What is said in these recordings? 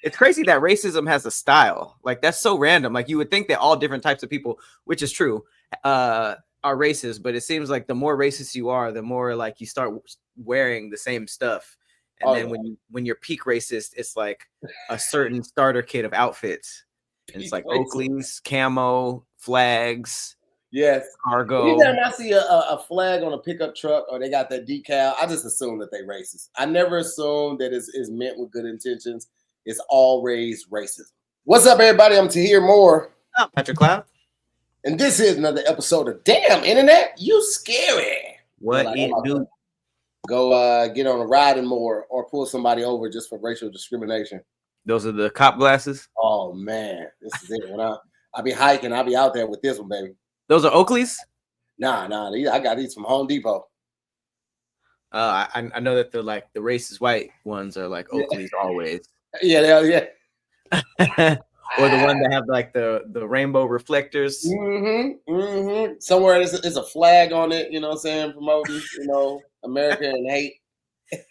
It's crazy that racism has a style. Like that's so random. Like you would think that all different types of people, which is true, are racist, but it seems like the more racist you are, the more like you start wearing the same stuff. And then when you're peak racist, it's like a certain starter kit of outfits. And it's like Oakley's, camo, flags, yes, cargo. Anytime I see a flag on a pickup truck or they got that decal, I just assume that they racist. I never assume that it's meant with good intentions. It's always racism. What's up, everybody? I'm Tahir Moore. Oh, Patrick Cloud. And this is another episode of Damn Internet, You Scary. What it do? Go get on a riding mower or pull somebody over just for racial discrimination. Those are the cop glasses? Oh, man. This is it. When I be hiking, I'll be out there with this one, baby. Those are Oakley's? Nah. I got these from Home Depot. I know that the racist white ones are like Oakley's always. Yeah. Or the one that have like the rainbow reflectors. Somewhere there's a flag on it, you know what I'm saying, promoting, America and hate.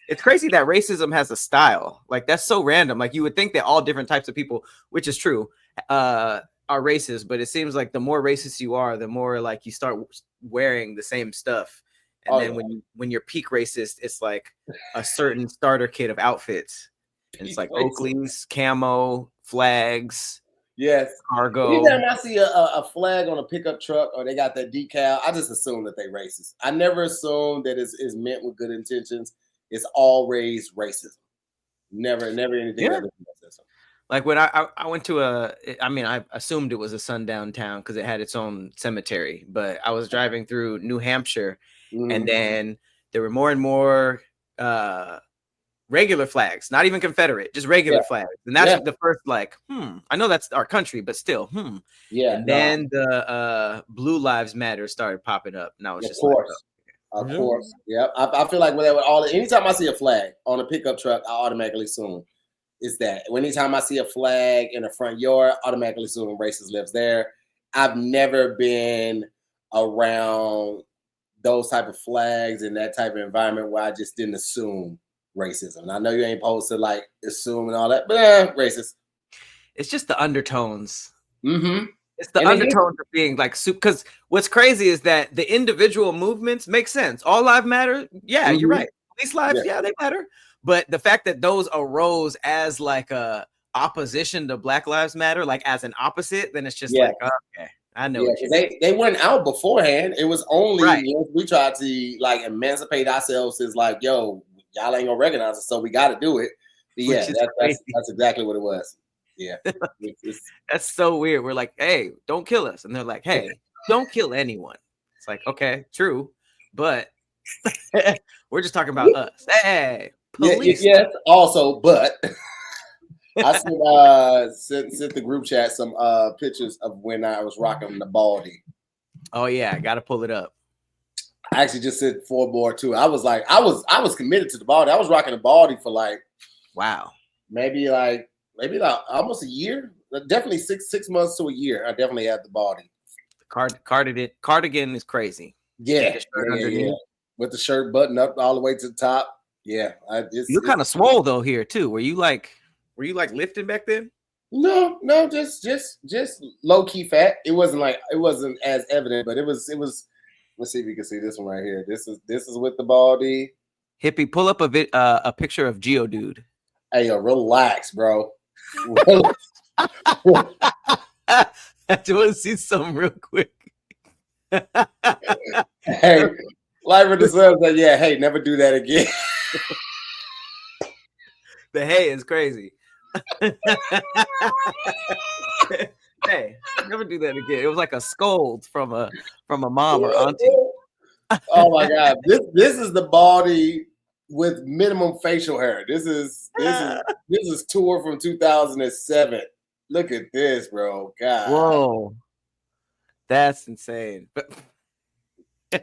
It's crazy that racism has a style. Like that's so random. Like you would think that all different types of people, which is true, are racist, but it seems like the more racist you are, the more like you start wearing the same stuff. And then when you're peak racist, it's like a certain starter kit of outfits. And it's like Oakley's, camo, flags, yes, cargo. Anytime I see a flag on a pickup truck or they got that decal, I just assume that they racist. I never assume that it's meant with good intentions. It's always racism. Never anything other than racism. Like when I went to I assumed it was a sundown town because it had its own cemetery, but I was driving through New Hampshire and then there were more and more regular flags, not even Confederate, just regular flags. And that's the first I know that's our country, but still, Yeah. And then the Blue Lives Matter started popping up. And I was just Of course. Yeah. I feel like anytime I see a flag on a pickup truck, I automatically assume is that. Anytime I see a flag in a front yard, automatically assume racist lives there. I've never been around those type of flags in that type of environment where I just didn't assume racism. And I know you ain't supposed to assume and all that, but racist. It's just the undertones. It's the undertones of being like soup. Because what's crazy is that the individual movements make sense. All lives matter. Yeah, you're right. These lives, they matter. But the fact that those arose as like a opposition to Black Lives Matter, like as an opposite, then it's just like, okay, I know. They weren't out beforehand. It was only we tried to emancipate ourselves as like, yo, y'all ain't gonna recognize us, so we got to do it. But that's exactly what it was. Yeah, that's so weird. We're like, hey, don't kill us, and they're like, hey, don't kill anyone. It's like, okay, true, but we're just talking about us. Hey, police. Yes, also, but I sent the group chat some pictures of when I was rocking the baldy. Oh yeah, I gotta pull it up. I actually just said 4 more too. I was committed to the baldy. I was rocking the baldy for maybe almost a year. Definitely six months to a year. I definitely had the baldy. Cardigan is crazy. Yeah. With the shirt button up all the way to the top. Yeah, you're kind of swole though here too. Were you like lifting back then? No, just low key fat. It wasn't as evident, but it was. Let's see if you can see this one right here. This is with the baldy. Hippie, pull up a picture of Geodude. Hey, yo, relax, bro. I just want to see something real quick. Hey, Lifer the Sun said, yeah, hey, never do that again. The hey is crazy. Hey, never do that again. It was like a scold from a mom or auntie. Oh my God. This is the baldy with minimum facial hair. This is tour from 2007. Look at this, bro. God. Whoa. That's insane. But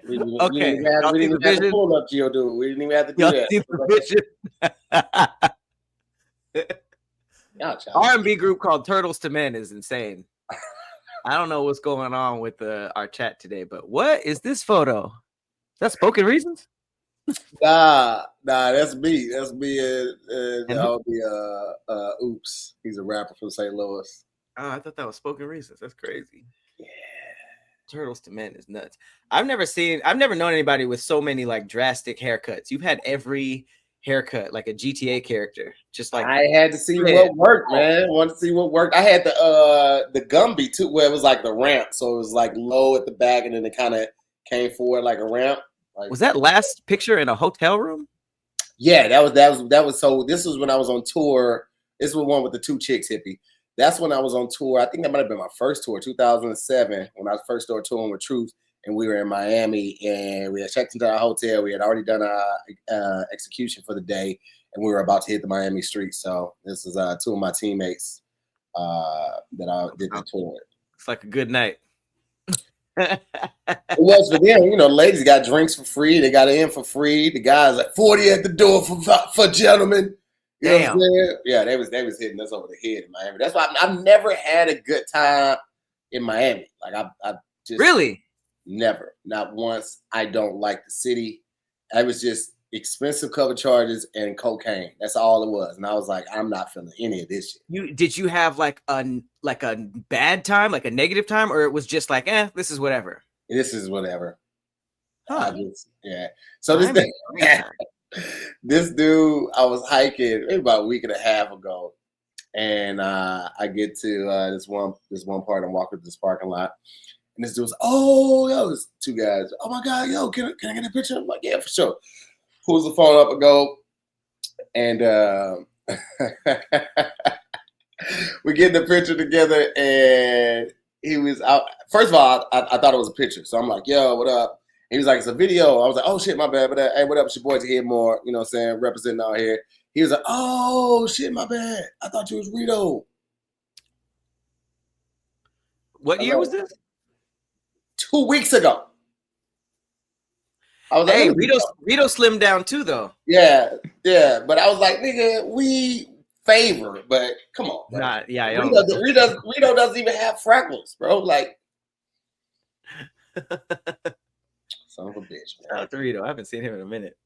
we didn't even have to pull up Geodude. We didn't even have to do that. R&B group called Turtles to Men is insane. I don't know what's going on with our chat today, but what is this photo? That's Spoken Reasons? That's me. That's me and And Oops. He's a rapper from St. Louis. oh, I thought that was Spoken Reasons. That's crazy. Yeah. Turtles to Men is nuts. I've never known anybody with so many like drastic haircuts. You've had every haircut like a GTA character. Just like I had to see what worked, man. Wanted to see what worked. I had the Gumby too, where it was like the ramp, so it was like low at the back, and then it kind of came forward like a ramp. Like, was that last picture in a hotel room? Yeah, that was. So this was when I was on tour. This was one with the two chicks hippie. That's when I was on tour. I think that might have been my first tour, 2007, when I first started touring with Truth, and we were in Miami, and we had checked into our hotel. We had already done our execution for the day, and we were about to hit the Miami streets. So this is two of my teammates that I did the tour with. It's like a good night. It was for them, you know. Ladies got drinks for free. They got in for free. The guys like 40 at the door for gentlemen. You know what I'm saying? Yeah, they was hitting us over the head in Miami. That's why I've never had a good time in Miami. Like I just really never, not once. I don't like the city. I was just expensive cover charges and cocaine. That's all it was. And I was like, I'm not feeling any of this shit. Did you have like a bad time, like a negative time, or it was just like, this is whatever? This is whatever. Huh. Yeah. So this dude, I was hiking maybe about a week and a half ago, and I get to this one part. I'm walking through this parking lot, and this dude's, there's two guys. Oh my God, yo, can I get a picture? I'm like, yeah, for sure. Pulls the phone up and go, and we get the picture together, and he was out. First of all, I thought it was a picture, so I'm like, yo, what up? He was like, it's a video. I was like, oh shit, my bad. But hey, what up? It's your boy Tahir more, you know what I'm saying, representing out here. He was like, oh shit, my bad. I thought you was Rito. What year was this? 2 weeks ago. I was like, Rito slimmed down too, though. Yeah. But I was like, nigga, we favor, but come on. Bro. Nah, yeah, Rito doesn't even have freckles, bro. Like, son of a bitch, man. Shout out to Rito. I haven't seen him in a minute.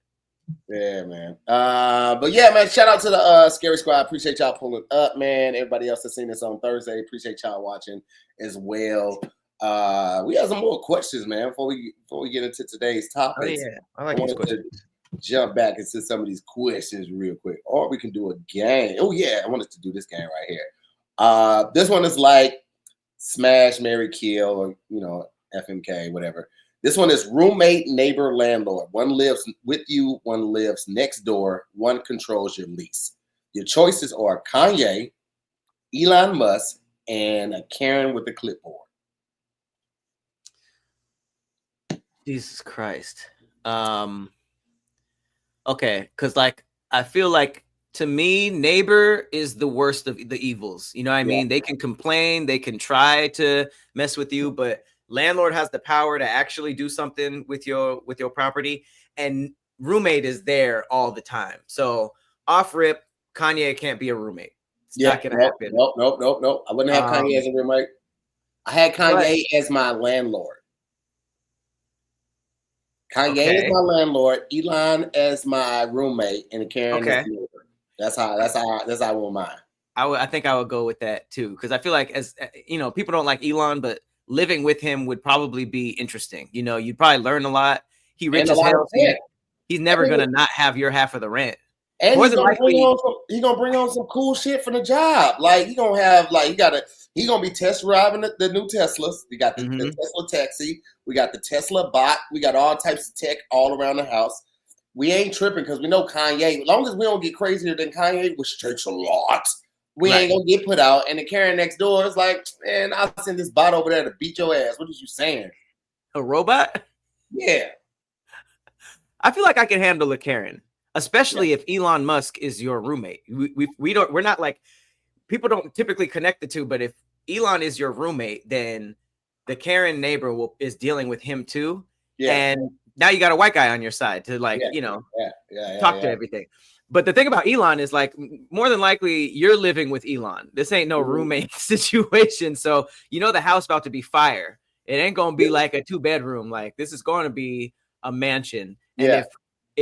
Yeah, man. But yeah, man, shout out to the Scary Squad. Appreciate y'all pulling up, man. Everybody else that's seen this on Thursday, appreciate y'all watching as well. We have some more questions, man, before we get into today's topics. Oh, yeah. I like these questions. Jump back into some of these questions real quick. Or we can do a game. Oh, yeah, I wanted to do this game right here. This one is like Smash, Marry, Kill, or, you know, FMK, whatever. This one is roommate, neighbor, landlord. One lives with you, one lives next door, one controls your lease. Your choices are Kanye, Elon Musk, and a Karen with a clipboard. Jesus Christ. Okay, because like I feel like to me, neighbor is the worst of the evils. You know what I mean? They can complain, they can try to mess with you, but landlord has the power to actually do something with your property, and roommate is there all the time. So off rip, Kanye can't be a roommate. It's not gonna happen. Nope. I wouldn't have Kanye as a roommate. I had Kanye as my landlord. Kanye is my landlord, Elon as my roommate, and Karen as the neighbor. That's how I want mine. I think I would go with that too, because I feel like, as you know, people don't like Elon, but living with him would probably be interesting. You know, you'd probably learn a lot. He rich as hell. He's never gonna not have your half of the rent. And he's gonna bring on some cool shit for the job. Like he gonna have he's gonna be test driving the new Teslas. We got the Tesla taxi. We got the Tesla bot. We got all types of tech all around the house. We ain't tripping because we know Kanye. As long as we don't get crazier than Kanye, which takes a lot, we ain't gonna get put out. And the Karen next door is like, man, I'll send this bot over there to beat your ass. What is you saying? A robot? Yeah. I feel like I can handle a Karen, especially if Elon Musk is your roommate. We're not like, people don't typically connect the two, but if Elon is your roommate, then the Karen neighbor is dealing with him too. Yeah. And now you got a white guy on your side to talk to everything. But the thing about Elon is, like, more than likely you're living with Elon. This ain't no roommate situation. So, you know, the house about to be fire. It ain't going to be like a 2-bedroom. Like, this is going to be a mansion. And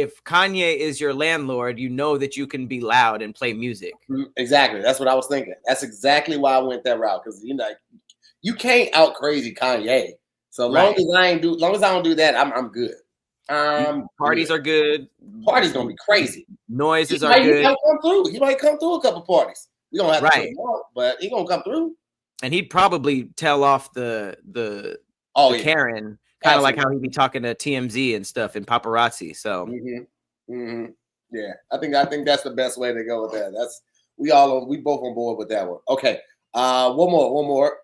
if Kanye is your landlord, you know that you can be loud and play music. Exactly. That's what I was thinking. That's exactly why I went that route, because you can't out crazy Kanye. So long as I don't do that, I'm good. Parties are good. Parties gonna be crazy. Noises are good. He might come through. He might come through a couple parties. We don't have to put him out, but he gonna come through. And he'd probably tell off the Karen, kind of like how he'd be talking to TMZ and stuff and paparazzi. So yeah, I think that's the best way to go with that. We both on board with that one. Okay. One more.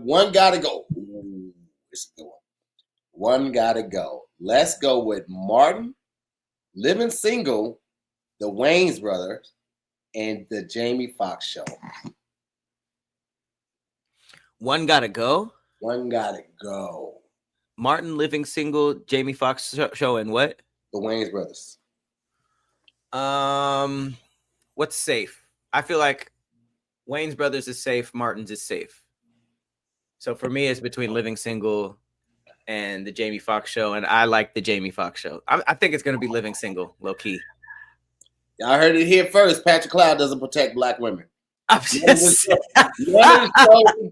One gotta go. Ooh, this is a good one. One gotta go. Let's go with Martin, Living Single, the Wayans Brothers, and the Jamie Foxx Show. One gotta go. One gotta go. Martin, Living Single, Jamie Foxx Show, and what? The Wayans Brothers. What's safe? I feel like Wayans Brothers is safe. Martin's is safe. So for me, it's between Living Single and the Jamie Foxx Show, and I like the Jamie Foxx Show. I think it's going to be Living Single, low key. Y'all heard it here first. Patrick Cloud doesn't protect black women. None of the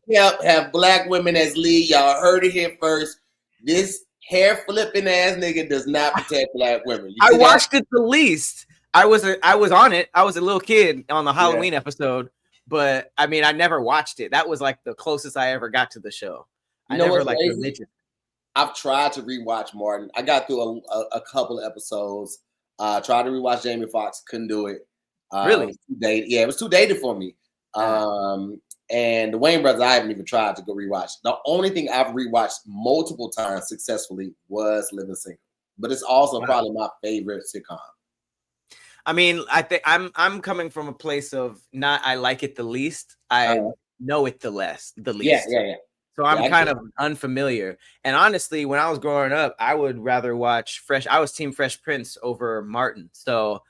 shows have black women as lead. Y'all heard it here first. This hair flipping ass nigga does not protect black women. I watched it the least. I was on it. I was a little kid on the Halloween episode, but I mean, I never watched it. That was like the closest I ever got to the show. I never like religion. I've tried to rewatch Martin. I got through a couple of episodes. Tried to rewatch Jamie Foxx, couldn't do it. Really? It was too dated for me. And the Wayans Brothers, I haven't even tried to go rewatch. The only thing I've rewatched multiple times successfully was Living Single, but it's also probably my favorite sitcom. I mean, I think I'm coming from a place of not I like it the least. I know it the least. Yeah. So I'm kind of unfamiliar. And honestly, when I was growing up, I would rather watch I was Team Fresh Prince over Martin. So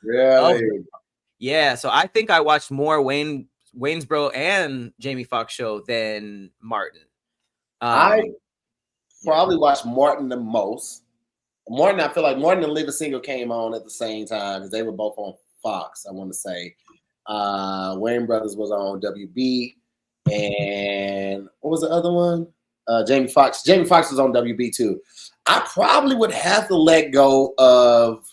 yeah. So I think I watched more Waynesboro and Jamie Foxx Show than Martin. I probably watched Martin the most. Martin, I feel like Martin and Living Single came on at the same time because they were both on Fox, I want to say. Wayans Brothers was on WB. And what was the other one? Jamie Foxx. Jamie Foxx was on WB too. I probably would have to let go of.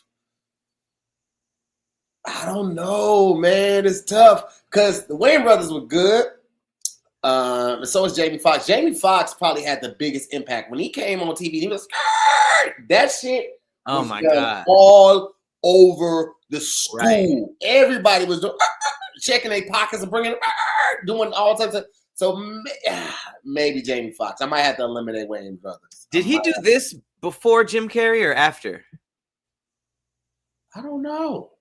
I don't know, man. It's tough because the Wayans Brothers were good. And so is Jamie Foxx. Jamie Foxx probably had the biggest impact when he came on TV. He was that shit. Oh my god! All over the school, everybody was doing, checking their pockets and bringing, doing all types of. So maybe Jamie Foxx. I might have to eliminate Wayans Brothers. Did he do this before Jim Carrey or after? I don't know.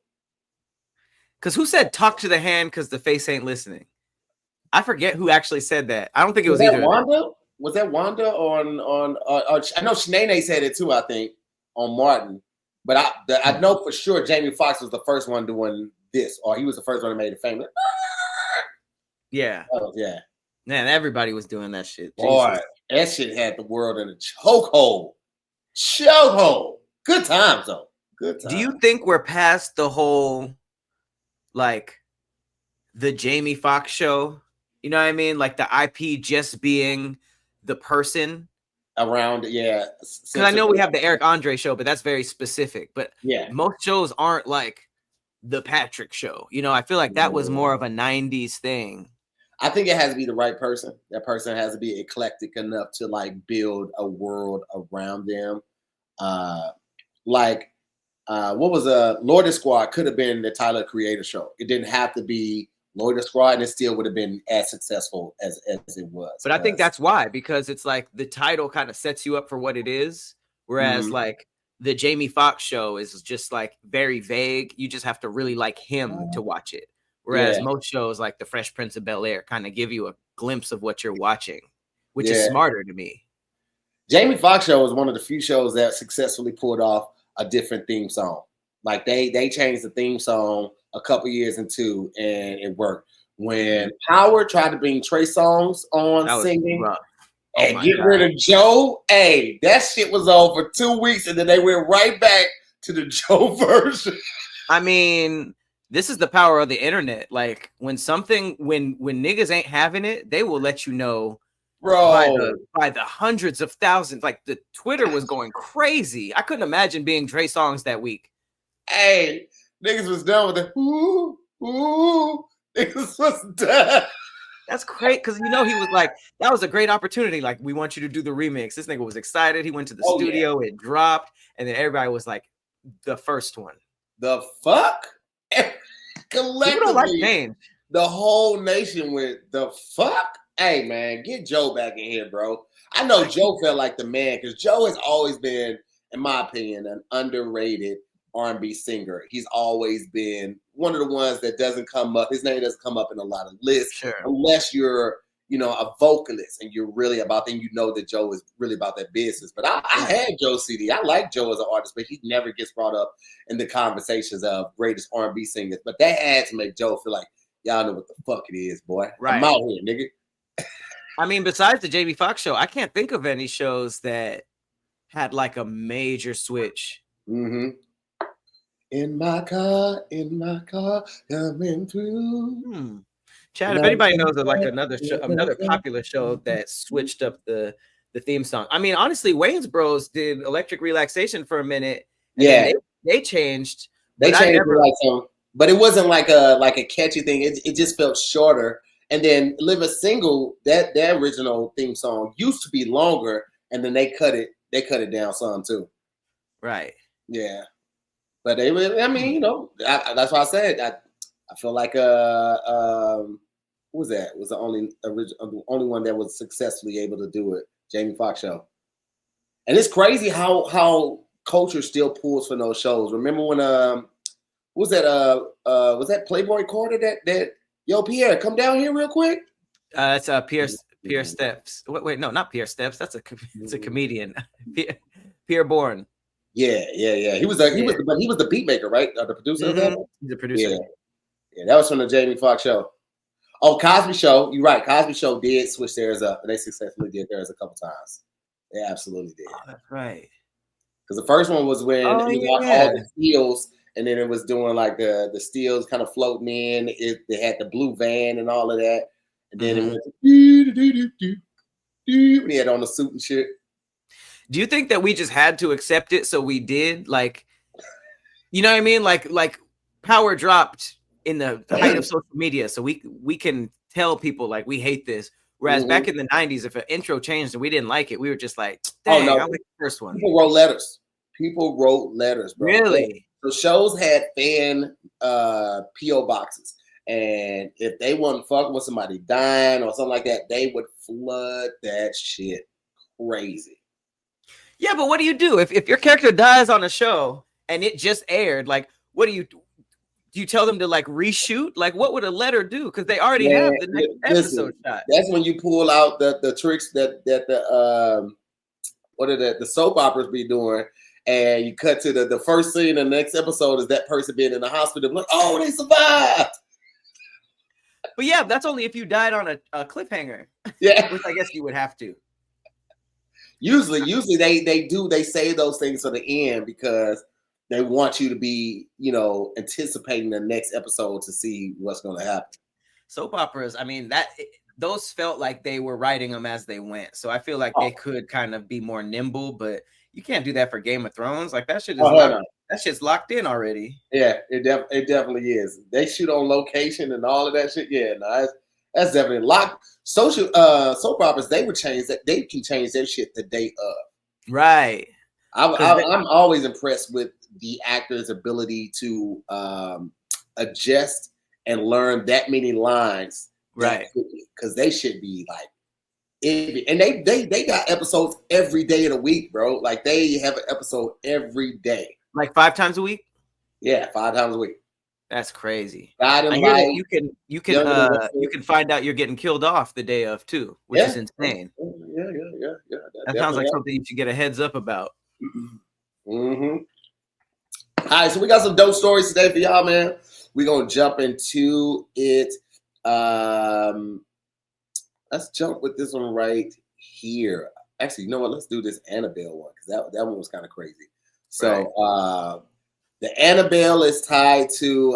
Because who said "talk to the hand" because the face ain't listening? I forget who actually said that. I don't think it was either. Wanda? Was that Wanda on? I know Shanae said it too. I think on Martin, but I know for sure Jamie Foxx was the first one doing this, or he was the first one that made it famous. Yeah. Yeah. Man, everybody was doing that shit. Boy, Jesus. That shit had the world in a chokehold. Chokehold. Good times though. Good times. Do you think we're past the whole, like, the Jamie Foxx Show? You know what I mean? Like the IP just being the person around, yeah. Because I know we have the Eric Andre Show, but that's very specific. But most shows aren't like the Patrick Show. You know, I feel like that was more of a 90s thing. I think it has to be the right person. That person has to be eclectic enough to like build a world around them. What was Lord Squad could have been the Tyler Creator Show. It didn't have to be Lord Squad, and it still would have been as successful as it was. But I think that's why, because it's like the title kind of sets you up for what it is, whereas like the Jamie Foxx Show is just like very vague. You just have to really like him to watch it. Whereas most shows like The Fresh Prince of Bel-Air kind of give you a glimpse of what you're watching, which is smarter to me. Jamie Foxx Show was one of the few shows that successfully pulled off a different theme song. Like they changed the theme song a couple years into, and it worked. When Power tried to bring Trey Songz on singing and get rid of Joe, that shit was over 2 weeks, and then they went right back to the Joe version. I mean, this is the power of the internet. Like when niggas ain't having it, they will let you know, bro, by the hundreds of thousands. Like the Twitter was going crazy. I couldn't imagine being Dre songs that week. Hey, niggas was done with the ooh. Niggas was done. That's great because he was like, that was a great opportunity. Like, we want you to do the remix. This nigga was excited. He went to the studio, it dropped, and then everybody was like, the first one. The fuck? Collectively, don't like change. The whole nation went, the fuck? Hey man, get Joe back in here, bro. I know Joe felt like the man because Joe has always been, in my opinion, an underrated R&B singer. He's always been one of the ones that doesn't come up. His name doesn't come up in a lot of lists unless you're, a vocalist and you're really about. Then you know that Joe is really about that business. But I had Joe CD. I like Joe as an artist, but he never gets brought up in the conversations of greatest R&B singers. But that had to make Joe feel like y'all know what the fuck it is, boy. Right. I'm out here, nigga. I mean, besides the Jamie Foxx show, I can't think of any shows that had like a major switch. Mm-hmm. In my car, coming through. Chad, if anybody knows of like another popular show that switched up the theme song. I mean, honestly, Wayne's Bros did Electric Relaxation for a minute. Yeah, they changed. They changed but it wasn't like a catchy thing. It just felt shorter. And then Live a Single, that original theme song used to be longer, and then they cut it down some too. Right. Yeah. But they were, I mean, that's why I said I feel like who was that? Was the only one that was successfully able to do it, Jamie Foxx show. And it's crazy how culture still pulls from those shows. Remember when was that Playboy Carter that yo Pierre, come down here real quick? It's Pierre Steps. Wait, no, not Pierre Steps. It's a comedian. Pierre Bourne. Yeah. He was the beat maker, right? The producer of that? He's a producer. Yeah, that was from the Jamie Foxx show. Oh, Cosby Show. You're right. Cosby Show did switch theirs up, and they successfully did theirs a couple times. They absolutely did. Oh, that's right. Because the first one was when all the steels, and then it was doing like the steels kind of floating in. They had the blue van and all of that. And then it went to when he had on the suit and shit. Do you think that we just had to accept it, so we did? Like, you know what I mean? Like power dropped in the height of social media, so we can tell people like we hate this. Whereas back in the 90s, if an intro changed and we didn't like it, we were just like, dang, I like the first one. People wrote letters, bro. Really? So shows had fan P.O. boxes. And if they wasn't fucking with somebody dying or something like that, they would flood that shit crazy. Yeah, but what do you do if your character dies on a show and it just aired? Like, what do you do? Do you tell them to like reshoot? Like, what would a letter do? Because they already have the next episode shot. That's when you pull out the tricks that the the soap operas be doing, and you cut to the first scene. And the next episode is that person being in the hospital. Like, oh, they survived. But yeah, that's only if you died on a cliffhanger. Yeah, which I guess you would have to. Usually they say those things to the end because they want you to be, anticipating the next episode to see what's going to happen. Soap operas, I mean, those felt like they were writing them as they went. So I feel like they could kind of be more nimble, but you can't do that for Game of Thrones. Like that shit is that shit's locked in already. Yeah, it definitely is. They shoot on location and all of that shit. Yeah, no, that's definitely locked. Soap operas, they can change their shit the day of. Right. I'm always impressed with the actor's ability to adjust and learn that many lines, right? Because they should be like, and they got episodes every day of the week, bro. Like they have an episode every day, like 5 times a week. Yeah, 5 times a week. That's crazy. I hear that you can find out you're getting killed off the day of too, which is insane. Yeah. That sounds like something you should get a heads up about. All right, so we got some dope stories today for y'all, man. We're gonna jump into it. Let's jump with this one right here. Actually, you know what? Let's do this Annabelle one because that one was kind of crazy. So the Annabelle is tied to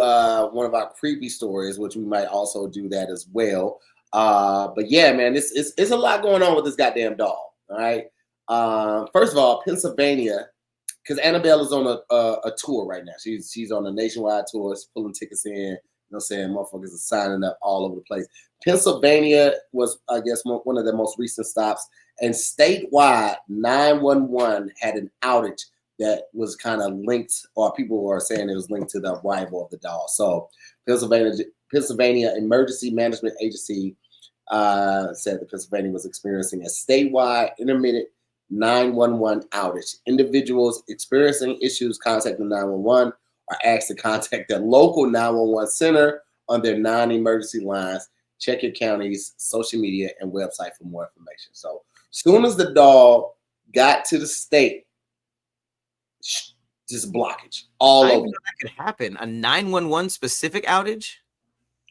one of our creepy stories, which we might also do that as well. But yeah, man, it's a lot going on with this goddamn doll. All right. First of all, Pennsylvania, because Annabelle is on a tour right now. She's on a nationwide tour. She's pulling tickets in. You know what I'm saying? Motherfuckers are signing up all over the place. Pennsylvania was, I guess, one of the most recent stops. And statewide, 911 had an outage that was kind of linked, or people were saying it was linked to the arrival of the doll. So Pennsylvania Emergency Management Agency said that Pennsylvania was experiencing a statewide intermittent 911 outage. Individuals experiencing issues contacting 911 are asked to contact their local 911 center on their non-emergency lines. Check your county's social media and website for more information. So as soon as the doll got to the state, just blockage all over. That could happen. A 911 specific outage.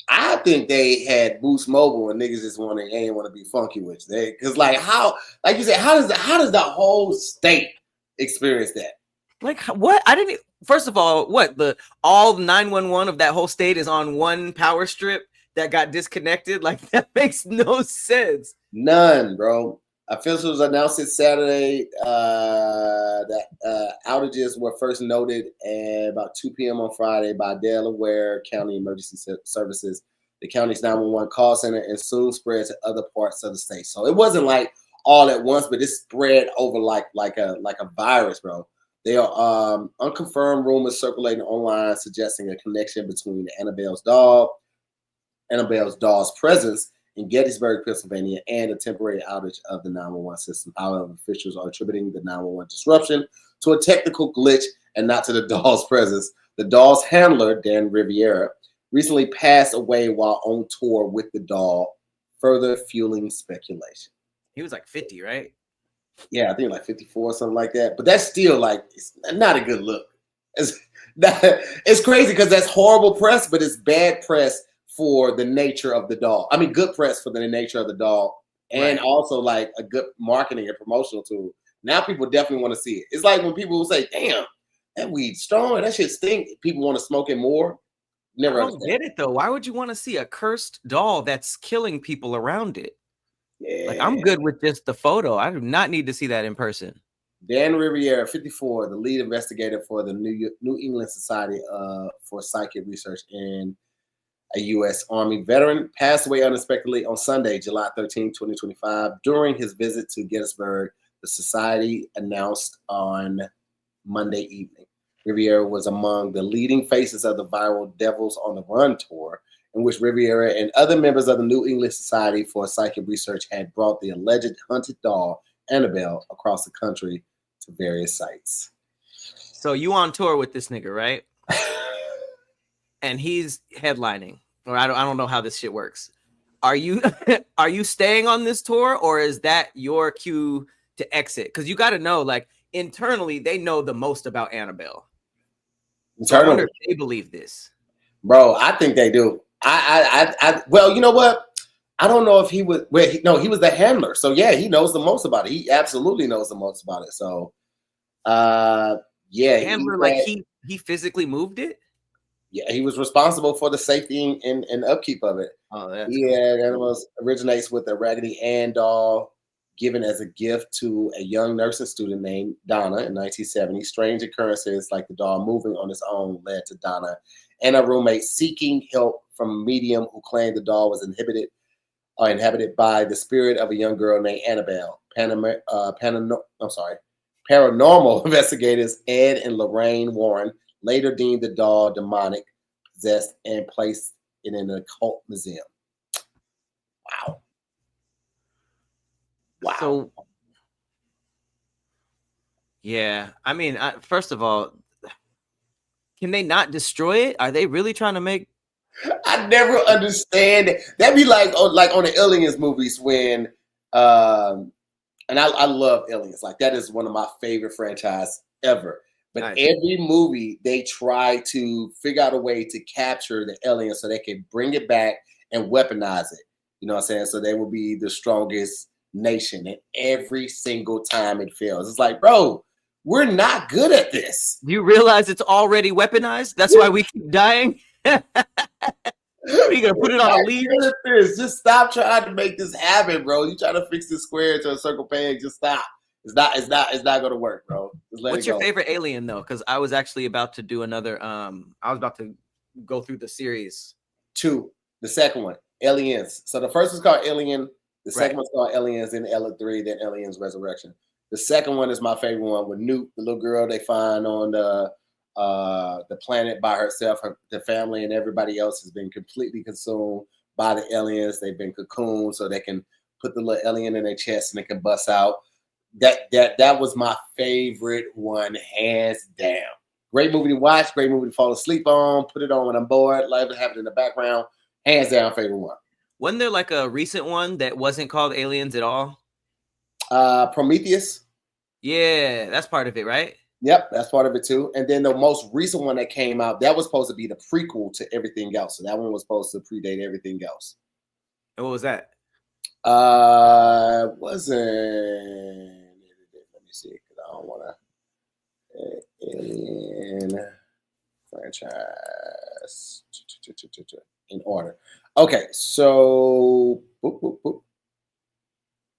I think they had Boost Mobile and niggas just ain't want to be funky with they, because like you said, how does the whole state experience that? Like what? I didn't. First of all, what all 911 of that whole state is on one power strip that got disconnected? Like that makes no sense. None, bro. Officials announced it Saturday that outages were first noted at about 2 p.m. on Friday by Delaware County Emergency Services, the county's 911 call center, and soon spread to other parts of the state. So it wasn't like all at once, but it spread over like a virus, bro. There are unconfirmed rumors circulating online suggesting a connection between Annabelle's doll's presence in Gettysburg, Pennsylvania, and a temporary outage of the 911 system. However, officials are attributing the 911 disruption to a technical glitch and not to the doll's presence. The doll's handler, Dan Riviera, recently passed away while on tour with the doll, further fueling speculation. He was like 50, right? Yeah, I think like 54 or something like that. But that's still like, it's not a good look. It's crazy because that's horrible press, but it's bad press for the nature of the doll. I mean, good press for the nature of the doll, and also like a good marketing and promotional tool. Now people definitely want to see it. It's like when people say, "Damn, that weed strong, that shit stink." People want to smoke it more. Never understand. Get it though. Why would you want to see a cursed doll that's killing people around it? Yeah. Like I'm good with just the photo. I do not need to see that in person. Dan Riviera, 54, the lead investigator for the New England Society for Psychic Research and a U.S. Army veteran, passed away unexpectedly on Sunday, July 13, 2025. During his visit to Gettysburg, the society announced on Monday evening. Riviera was among the leading faces of the viral Devils on the Run tour, in which Riviera and other members of the New England Society for Psychic Research had brought the alleged hunted doll, Annabelle, across the country to various sites. So you on tour with this nigga, right? And he's headlining, or I don't know how this shit works. Are you staying on this tour, or is that your cue to exit? Because you got to know, like internally, they know the most about Annabelle. So I wonder if they believe this, bro. I think they do. Well, you know what? I don't know if he was. Well, he was the handler, so yeah, he knows the most about it. He absolutely knows the most about it. So, yeah, handler, he physically moved it. Yeah, he was responsible for the safety and upkeep of it. Oh, that's animals originates with a Raggedy Ann doll given as a gift to a young nursing student named Donna in 1970. Strange occurrences like the doll moving on its own led to Donna and a roommate seeking help from a medium who claimed the doll was inhabited by the spirit of a young girl named Annabelle. Paranormal investigators Ed and Lorraine Warren later deemed the doll demonic, possessed, and placed it in an occult museum. Wow. So, yeah, I mean, first of all, can they not destroy it? Are they really trying to make? I never understand it. That'd be like on the Aliens movies when, and I love Aliens. Like that is one of my favorite franchise ever. But every movie, they try to figure out a way to capture the alien so they can bring it back and weaponize it. You know what I'm saying? So they will be the strongest nation. And every single time it fails. It's like, bro, We're not good at this. Do you realize it's already weaponized? That's why we keep dying. What are you gonna put it on a leash? Just stop trying to make this happen, bro. You trying to fix this square to a circle peg? Just stop. It's not gonna work, bro. What's your favorite alien though? Because I was actually about to do another. I was about to go through the series. 2. The second one, Aliens. So the first one's called Alien. The second one's called Aliens. Then Ella 3. Then Aliens Resurrection. The second one is my favorite one with Newt, the little girl they find on the planet by herself. The family and everybody else has been completely consumed by the aliens. They've been cocooned so they can put the little alien in their chest and it can bust out. That was my favorite one, hands down. Great movie to watch, great movie to fall asleep on, put it on when I'm bored, like to have it in the background. Hands down, favorite one. Wasn't there like a recent one that wasn't called Aliens at all? Prometheus. Yeah, that's part of it, right? Yep, that's part of it too. And then the most recent one that came out, that was supposed to be the prequel to everything else. So that one was supposed to predate everything else. And what was that? Wasn't. Let me see, because I don't want to. Alien franchise in order. Okay, so boop, boop, boop.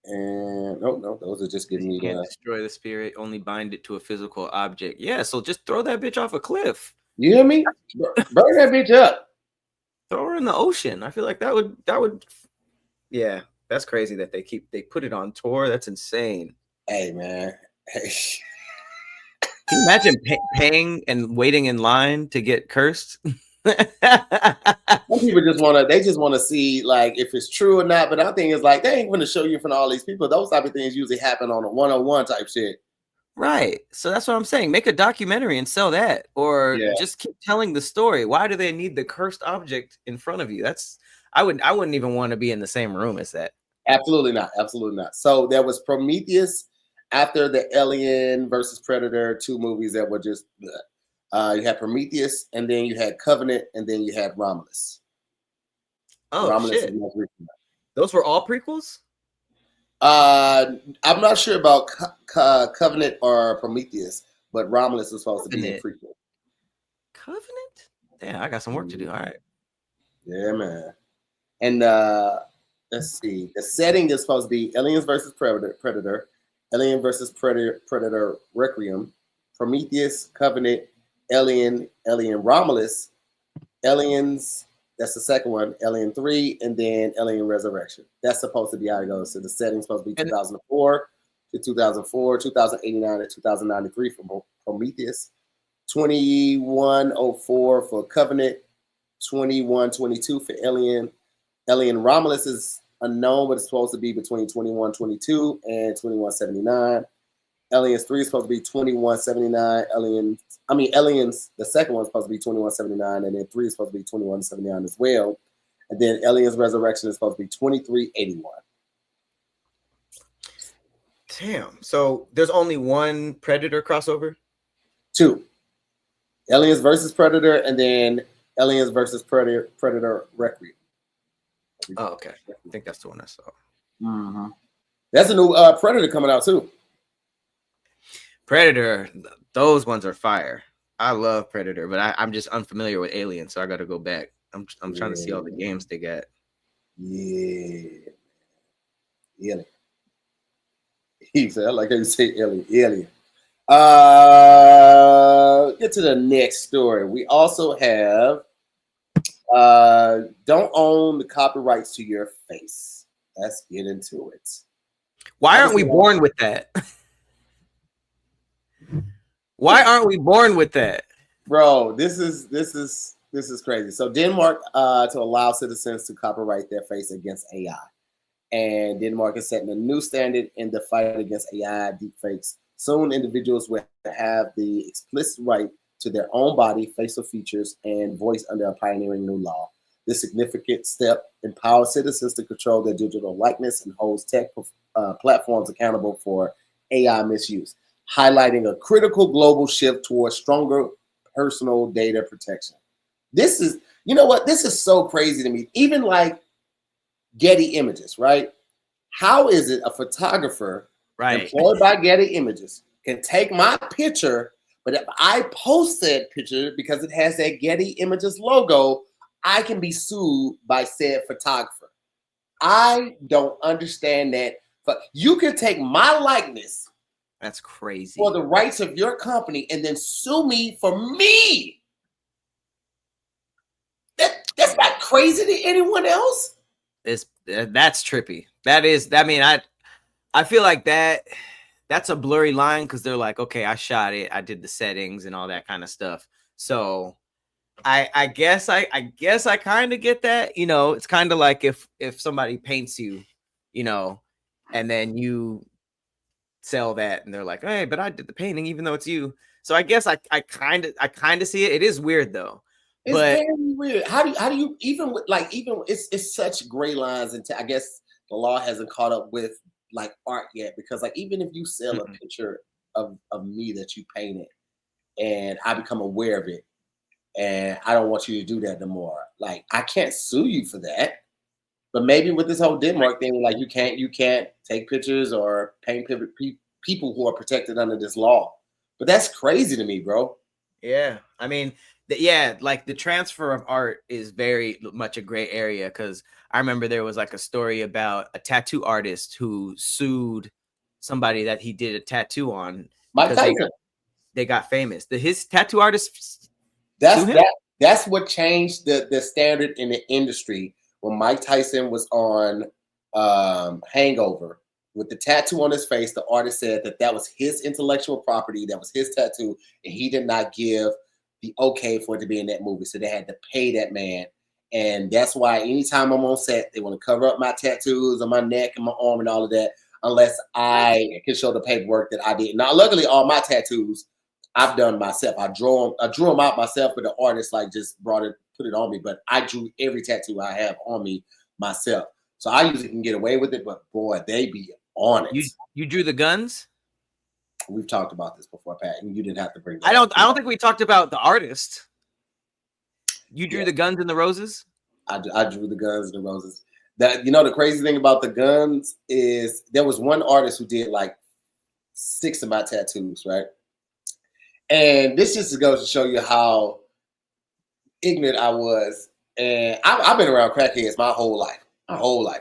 And no, those are just giving me destroy the spirit, only bind it to a physical object. Yeah, so just throw that bitch off a cliff. You hear me? Burn that bitch up. Throw her in the ocean. I feel like that would. Yeah, that's crazy that they put it on tour. That's insane. Hey man. Hey. Can you imagine paying and waiting in line to get cursed? Some people just want to see like if it's true or not. But I think it's like they ain't going to show you in front of all these people. Those type of things usually happen on a one-on-one type shit. Right. So that's what I'm saying. Make a documentary and sell that, or just keep telling the story. Why do they need the cursed object in front of you? I wouldn't even want to be in the same room as that. Absolutely not. Absolutely not. So there was Prometheus after the Alien versus Predator 2 movies that were just. You had Prometheus, and then you had Covenant, and then you had Romulus. Oh, Romulus shit. Those were all prequels? I'm not sure about Covenant or Prometheus, but Romulus was supposed to be a prequel. Covenant? Damn, I got some work to do. All right. Yeah, man. And let's see. The setting is supposed to be Aliens versus Predator, Alien versus Predator Requiem, Prometheus, Covenant, Alien Romulus, Aliens, that's the second one, Alien 3, and then Alien Resurrection. That's supposed to be how it goes. So the setting's supposed to be 2004 to 2004, 2089 to 2093 for Prometheus, 2104 for Covenant, 2122 for Alien. Alien Romulus is unknown, but it's supposed to be between 2122 and 2179. Aliens 3 is supposed to be 2179. Aliens, the second one is supposed to be 2179, and then 3 is supposed to be 2179 as well. And then Aliens Resurrection is supposed to be 2381. Damn. So there's only one Predator crossover? 2. Aliens versus Predator, and then Aliens versus Predator Requiem. Oh, okay. I think that's the one I saw. Mm-hmm. That's a new Predator coming out too. Predator, those ones are fire. I love Predator, but I'm just unfamiliar with Alien, so I got to go back. I'm trying to see all the games they got. Yeah. He said, I like how you say alien. Get to the next story. We also have don't own the copyrights to your face. Let's get into it. Why aren't we born with that? Why aren't we born with that? Bro, this is crazy. So Denmark to allow citizens to copyright their face against AI. And Denmark is setting a new standard in the fight against AI deepfakes. Soon individuals will have the explicit right to their own body, facial features, and voice under a pioneering new law. This significant step empowers citizens to control their digital likeness and holds tech platforms accountable for AI misuse, highlighting a critical global shift towards stronger personal data protection. This is, you know what? This is so crazy to me. Even like Getty Images, right? How is it a photographer employed by Getty Images can take my picture, but if I post that picture because it has that Getty Images logo, I can be sued by said photographer. I don't understand that. But you can take my likeness. That's crazy. For the rights of your company and then sue me for me. That's not crazy to anyone else. That's trippy. That is, I mean, I feel like that's a blurry line because they're like, okay, I shot it, I did the settings and all that kind of stuff. So I guess I kind of get that. You know, it's kind of like if somebody paints you, you know, and then you sell that and they're like, hey, but I did the painting even though it's you. So I guess I kind of see it. It is weird though. It's very weird. How do you even with like even it's such gray lines, and I guess the law hasn't caught up with like art yet, because like even if you sell a picture of me that you painted and I become aware of it and I don't want you to do that no more, like I can't sue you for that. But maybe with this whole Denmark thing, like you can't take pictures or paint people who are protected under this law. But that's crazy to me, bro. Yeah, I mean, yeah, like the transfer of art is very much a gray area, because I remember there was like a story about a tattoo artist who sued somebody that he did a tattoo on because they got famous. His tattoo artist. That's what changed the standard in the industry when Mike Tyson was on Hangover with the tattoo on his face. The artist said that was his intellectual property, that was his tattoo, and he did not give the okay for it to be in that movie. So they had to pay that man. And that's why anytime I'm on set, they want to cover up my tattoos on my neck and my arm and all of that, unless I can show the paperwork that I did. Now, luckily, all my tattoos I've done myself. I drew them out myself, but the artist like just put it on me. But I drew every tattoo I have on me myself. So I usually can get away with it, but boy, they be on it. You drew the guns? We've talked about this before, Pat, and you didn't have to bring that I don't think we talked about the artist. You drew the guns and the roses? I drew the guns and the roses. That, you know, the crazy thing about the guns is there was one artist who did like 6 of my tattoos, right? And this just goes to show you how ignorant I was. And I've been around crackheads my whole life.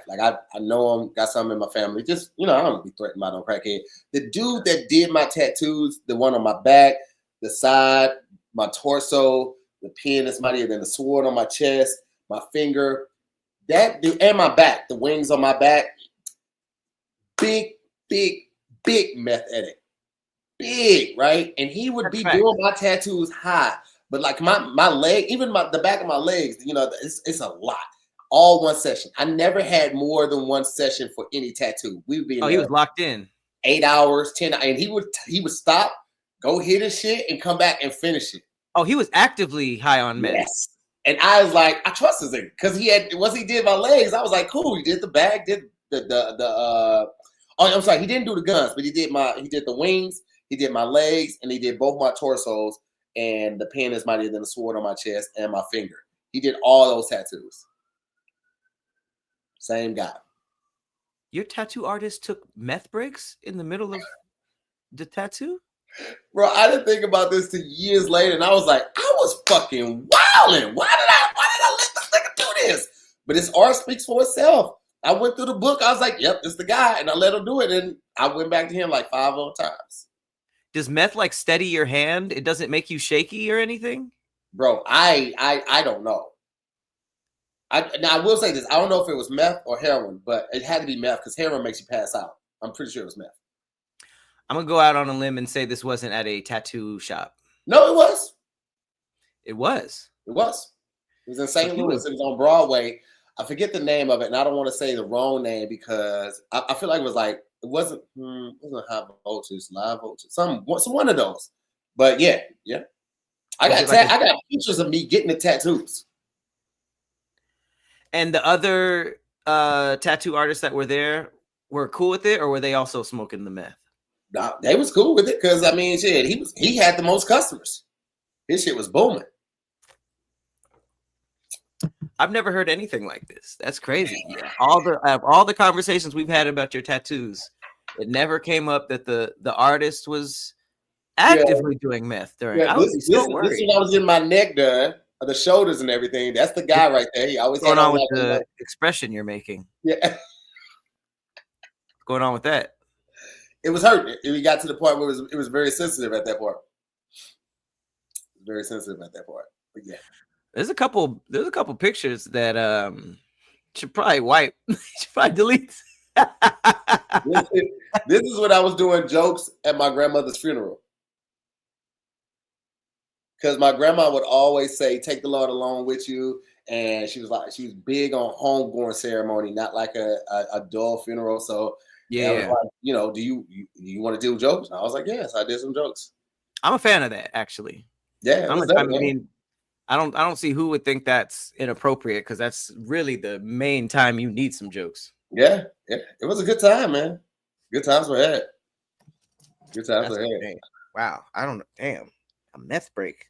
Like I know them, got some in my family. Just, you know, I don't be threatened by no crackhead. The dude that did my tattoos, the one on my back, the side, my torso, the pen that's mightier than the sword on my chest, my finger, that dude, and my back, the wings on my back, big meth addict. Big, right? And he would be doing my tattoos high. But like my leg, even the back of my legs, you know, it's a lot. All one session. I never had more than one session for any tattoo. We would be he was locked in 8 hours, 10, and he would stop, go hit his shit, and come back and finish it. Oh, he was actively high on meth. Yes. And I was like, I trust his nigga, because he did my legs, I was like, cool. He did the bag, did oh, I'm sorry, he didn't do the guns, but he did the wings, he did my legs, and he did both my torsos, and the pen is mightier than the sword on my chest and my finger. He did all those tattoos. Same guy. Your tattoo artist took meth breaks in the middle of the tattoo? Bro, I didn't think about this till years later, and I was like, I was fucking wilding. Why did I let this nigga do this? But his art speaks for itself. I went through the book. I was like, yep, this the guy, and I let him do it, and I went back to him like 5 other times. Does meth like steady your hand? It doesn't make you shaky or anything? Bro, I don't know. Now I will say this: I don't know if it was meth or heroin, but it had to be meth because heroin makes you pass out. I'm pretty sure it was meth. I'm gonna go out on a limb and say this wasn't at a tattoo shop. No, it was. It was. It was. It was in St. Louis. It was on Broadway. I forget the name of it, and I don't want to say the wrong name because I feel like it was like it wasn't high voltage, live voltage, some one of those. But yeah. I got pictures of me getting the tattoos. And the other tattoo artists that were there were cool with it, or were they also smoking the meth? Nah, they was cool with it because I mean, shit, he had the most customers. His shit was booming. I've never heard anything like this. That's crazy. All the conversations we've had about your tattoos, It never came up that the artist was actively doing meth during. Yeah, I would be so this is worried. when I was getting my neck done, the shoulders and everything. That's the guy right there. He always What's had going on on with like the expression you're making? yeah. What's going on with that? It was hurting. We got to the point where it was very sensitive at that point. Very sensitive at that point. But yeah. There's a couple pictures that should probably wipe. Should probably delete. This is when I was doing jokes at my grandmother's funeral. Because my grandma would always say, "Take the Lord along with you," and she was big on homegoing ceremony, not like a dull funeral. So I was like, do you want to do jokes? And I was like, yes, I did some jokes. I'm a fan of that, actually. Yeah, I mean, I don't see who would think that's inappropriate, because that's really the main time you need some jokes. Yeah, it was a good time, man. Good times were had. Good times were had. Wow, I don't know. Damn, a meth break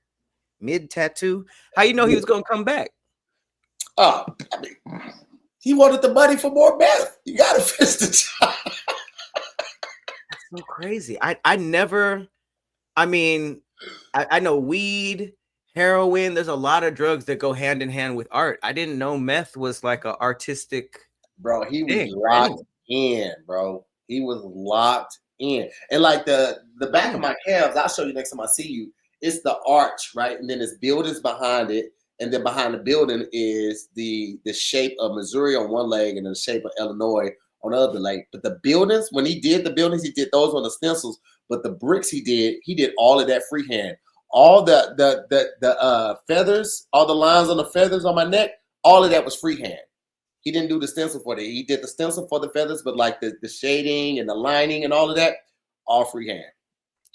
mid tattoo. How you know he was gonna come back? Oh, I mean, he wanted the money for more meth. You gotta finish the job. That's so crazy. I never. I mean, I know weed, heroin. There's a lot of drugs that go hand in hand with art. I didn't know meth was like an artistic. Bro, he was locked in, bro. He was locked in. And like the back of my calves, I'll show you next time I see you. It's the arch, right? And then there's buildings behind it. And then behind the building is the shape of Missouri on one leg and the shape of Illinois on the other leg. But the buildings, when he did the buildings, he did those on the stencils. But the bricks he did all of that freehand. All the feathers, all the lines on the feathers on my neck, all of that was freehand. He didn't do the stencil for it. He did the stencil for the feathers, but like the shading and the lining and all of that, all freehand.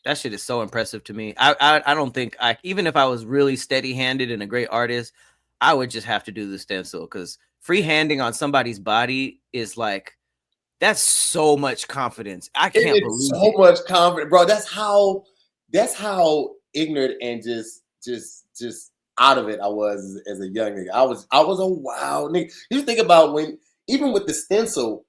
That shit is so impressive to me. I don't think even if I was really steady-handed and a great artist, I would just have to do the stencil, because freehanding on somebody's body is like, that's so much confidence. I can't believe so much confidence, bro. That's how ignorant and just out of it I was as a young nigga. I was a wild nigga. You think about when, even with the stencil,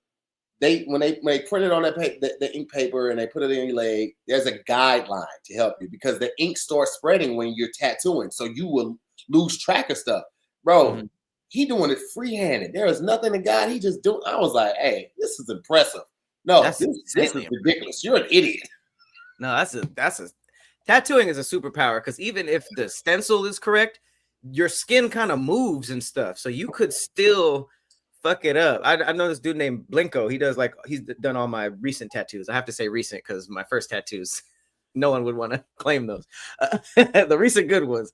when they print it on that the ink paper and they put it in your leg, there's a guideline to help you, because the ink starts spreading when you're tattooing, so you will lose track of stuff, bro. Mm-hmm. He doing it free-handed. There is nothing to guide. He just doing. I was like, hey, this is impressive. No, this is ridiculous. You're an idiot. No, that's a tattooing is a superpower, because even if the stencil is correct, your skin kind of moves and stuff, so you could still fuck it up. I know this dude named Blinko. He's done all my recent tattoos. I have to say recent, because my first tattoos, no one would want to claim those. The recent good ones.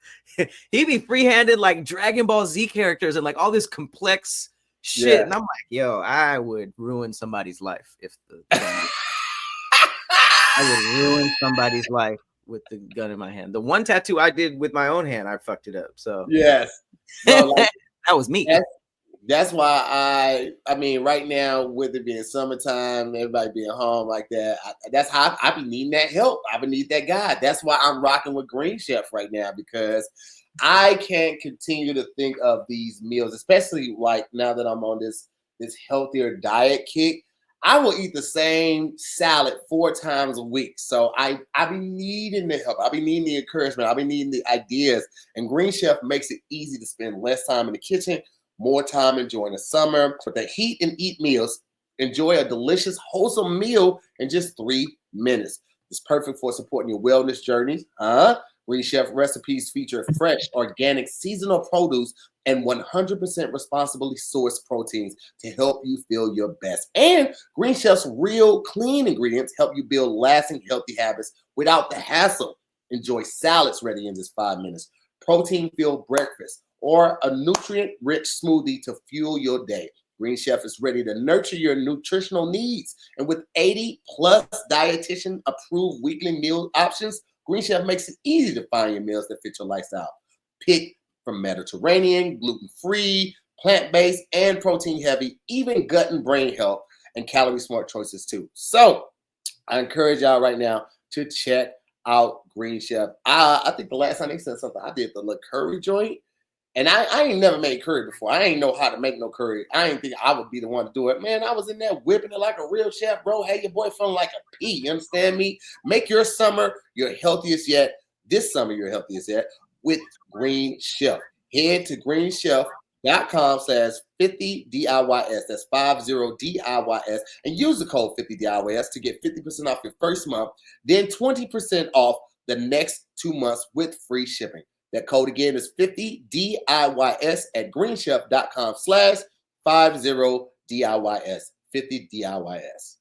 He be freehanded like Dragon Ball Z characters and like all this complex shit. Yeah. And I'm like, yo, I would ruin somebody's life if I would ruin somebody's life with the gun in my hand. The one tattoo I did with my own hand, I fucked it up. So yes, no, like, that was me. That's why I mean, right now, with it being summertime, everybody being home like that, that's how I be needing that help. I be need that guy. That's why I'm rocking with Green Chef right now, because I can't continue to think of these meals, especially like now that I'm on this healthier diet kick. I will eat the same salad 4 times a week. So I be needing the help. I be needing the encouragement. I be needing the ideas. And Green Chef makes it easy to spend less time in the kitchen, more time enjoying the summer. With the heat and eat meals, enjoy a delicious, wholesome meal in just 3 minutes. It's perfect for supporting your wellness journeys. Green Chef recipes feature fresh, organic, seasonal produce and 100% responsibly sourced proteins to help you feel your best. And Green Chef's real, clean ingredients help you build lasting, healthy habits without the hassle. Enjoy salads ready in just 5 minutes, protein-filled breakfast, or a nutrient-rich smoothie to fuel your day. Green Chef is ready to nurture your nutritional needs. And with 80-plus dietitian-approved weekly meal options, Green Chef makes it easy to find your meals that fit your lifestyle. Pick from Mediterranean, gluten-free, plant-based, and protein-heavy, even gut and brain health, and calorie-smart choices too. So I encourage y'all right now to check out Green Chef. I think the last time they said something, I did the Le Curry joint. And I ain't never made curry before. I ain't know how to make no curry. I ain't think I would be the one to do it. Man, I was in there whipping it like a real chef, bro. Hey, your boy feeling like a pea. You understand me? Make your summer your healthiest yet. This summer your healthiest yet with Green Chef. Head to greenchef.com/50DIYS. That's 50DIYS. And use the code 50DIYS to get 50% off your first month, then 20% off the next 2 months with free shipping. That code again is 50DIYS at greenchef.com/50DIYS. 50DIYS.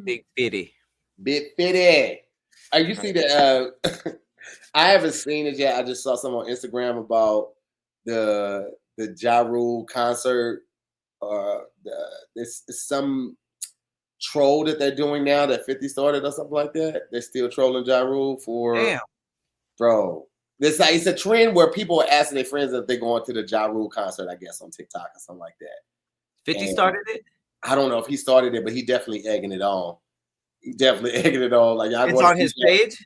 Big fitty. Big fitty. You see the I haven't seen it yet. I just saw something on Instagram about the Ja Rule concert. It's some troll that they're doing now that 50 started or something like that. They're still trolling Ja Rule for. Damn. Bro. It's a trend where people are asking their friends if they're going to the Ja Rule concert, I guess, on TikTok or something like that. 50 started it? I don't know if he started it, but he definitely egging it on. Like, it's on his page?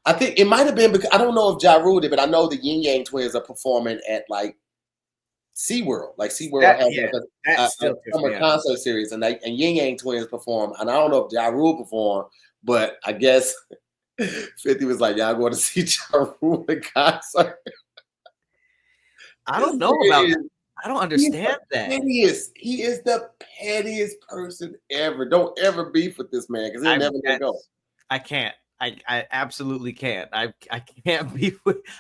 I think it might have been because I don't know if Ja Rule did, but I know the Yin Yang twins are performing at like SeaWorld. Like SeaWorld has a summer concert series, and Yin Yang twins perform. And I don't know if Ja Rule performed, but I guess 50 was like, y'all going to see Ja Rule in concert. I don't know about that. I don't understand that. He is the pettiest person ever. Don't ever beef with this man because he'll never let go. I can't. I absolutely can't. I can't be.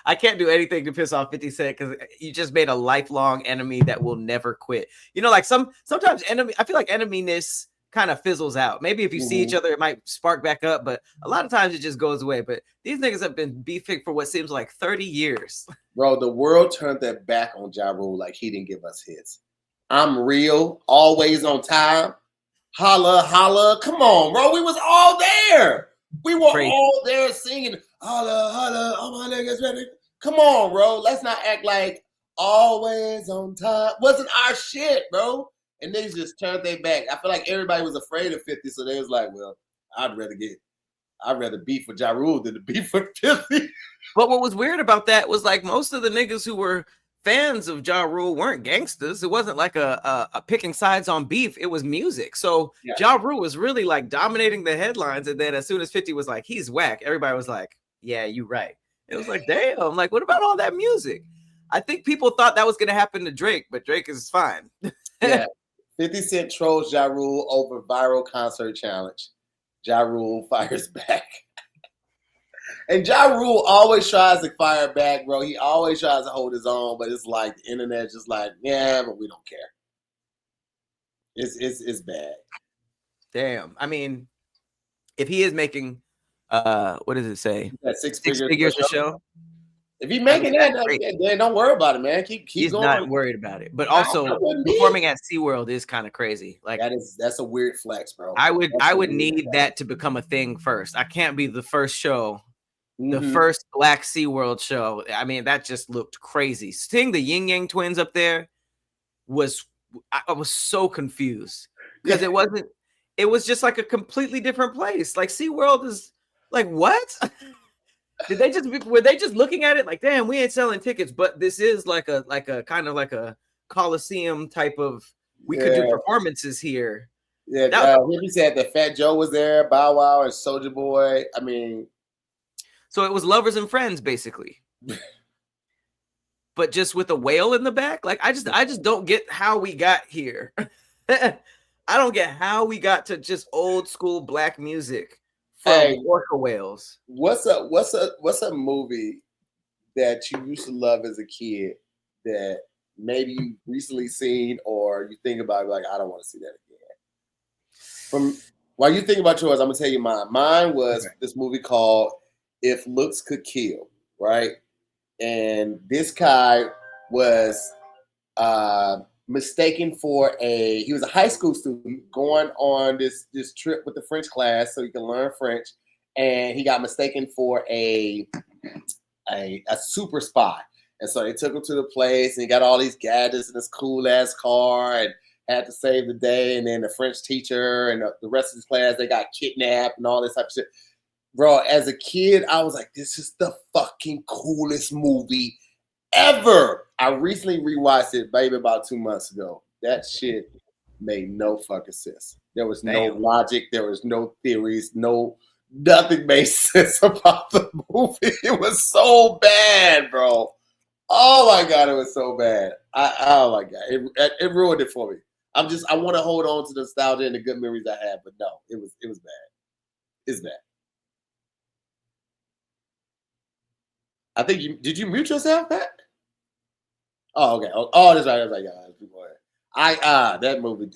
I can't do anything to piss off 50 Cent because you just made a lifelong enemy that will never quit. You know, like sometimes enemy. I feel like eneminess kind of fizzles out. Maybe if you see each other, it might spark back up, but a lot of times it just goes away. But these niggas have been beefing for what seems like 30 years. Bro, the world turned their back on Ja Rule like he didn't give us hits. I'm real, always on time. Holla, holla. Come on, bro. We was all there. We were all there singing, holla, holla, all my niggas ready. Come on, bro. Let's not act like always on time. Wasn't our shit, bro. And they just turned their back. I feel like everybody was afraid of 50, so they was like, well, I'd rather beef with Ja Rule than to beef with 50. But what was weird about that was like most of the niggas who were fans of Ja Rule weren't gangsters. It wasn't like a picking sides on beef. It was music. So Ja Rule was really like dominating the headlines. And then as soon as 50 was like, he's whack, everybody was like, yeah, you right. It was like, damn, like, what about all that music? I think people thought that was going to happen to Drake, but Drake is fine. Yeah. 50 Cent trolls Ja Rule over viral concert challenge. Ja Rule fires back. And Ja Rule always tries to fire back, bro. He always tries to hold his own, but it's like the internet's just like, yeah, but we don't care. It's bad. Damn. I mean, if he is making what does it say? Six figures a show. If he's making that, then don't worry about it, man. Keep He's going. not worried about it. But also performing at SeaWorld is kind of crazy. Like that's a weird flex, bro. I would need that to become a thing first. I can't be the first show. The first Black SeaWorld show. I mean, that just looked crazy. Seeing the Yin Yang twins up there I was so confused because it was just like a completely different place. Like SeaWorld is like, what? Were they just looking at it like, damn, we ain't selling tickets, but this is like a kind of like a Coliseum type of, we could do performances here. Yeah, he said that Fat Joe was there, Bow Wow and Soulja Boy. I mean, so it was lovers and friends, basically. But just with a whale in the back? Like, I just don't get how we got here. I don't get how we got to just old school Black music from orca whales. What's a movie that you used to love as a kid that maybe you recently seen or you think about like, I don't want to see that again? While you think about yours, I'm gonna tell you mine. Mine was this movie called If Looks Could Kill, right? And this guy was mistaken for he was a high school student going on this trip with the French class so he can learn French, and he got mistaken for a super spy. And so they took him to the place, and he got all these gadgets in this cool ass car, and had to save the day. And then the French teacher and the rest of his class, they got kidnapped and all this type of shit. bro, as a kid, I was like, this is the fucking coolest movie ever. I recently rewatched it, maybe about 2 months ago. That shit made no fucking sense. There was no logic. There was no theories. Nothing made sense about the movie. It was so bad, bro. Oh my god, it was so bad. Oh my god, it ruined it for me. I want to hold on to the nostalgia and the good memories I had, but no, it was bad. It's bad. I think did you mute yourself, Pat? Oh, okay. Oh, that's right. That's right. Yeah, that movie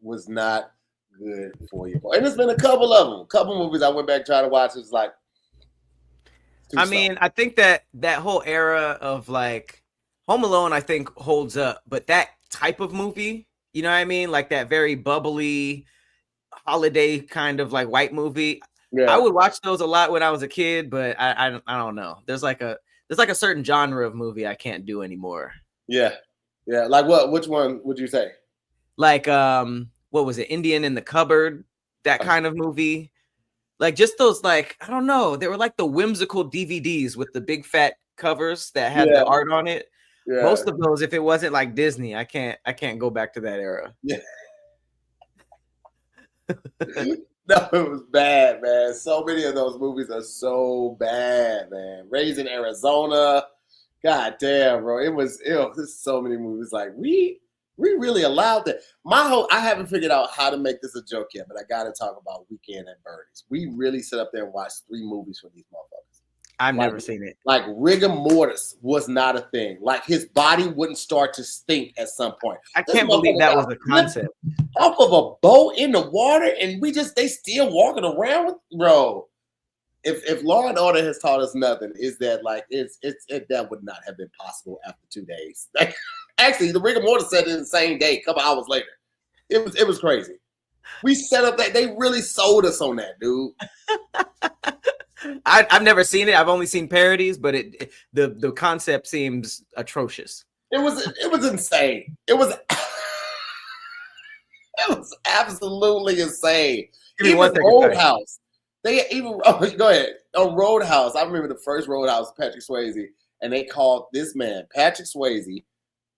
was not good for you. And there's been a couple of them. A couple movies I went back trying to watch. It's like, I mean, I think that whole era of like Home Alone, I think holds up, but that type of movie, you know what I mean? Like that very bubbly holiday kind of like white movie. Yeah. I would watch those a lot when I was a kid, but I don't know. There's like a certain genre of movie I can't do anymore. Yeah. Yeah. Like what? Which one would you say? Like what was it? Indian in the Cupboard, that kind of movie. Like just those, like, I don't know. They were like the whimsical DVDs with the big fat covers that had the art on it. Yeah. Most of those, if it wasn't like Disney, I can't go back to that era. Yeah. No, it was bad, man. So many of those movies are so bad, man. Raising Arizona. God damn, bro. There's so many movies. Like we really allowed that. I haven't figured out how to make this a joke yet, but I got to talk about Weekend at Bernie's. We really sit up there and watch 3 movies for these motherfuckers. I've never seen it. Like rigor mortis was not a thing. Like his body wouldn't start to stink at some point. I can't believe that was a concept. Off of a boat in the water, and they still walking around with, bro. If Law and Order has taught us nothing, is that like that would not have been possible after 2 days. Like, actually, the rigor mortis said it the same day, a couple hours later. It was crazy. We set up that they really sold us on that, dude. I've never seen it. I've only seen parodies, but the concept seems atrocious. It was insane. It was absolutely insane. Even Roadhouse. Go ahead. On Roadhouse, I remember the first Roadhouse, Patrick Swayze, and they called this man, Patrick Swayze,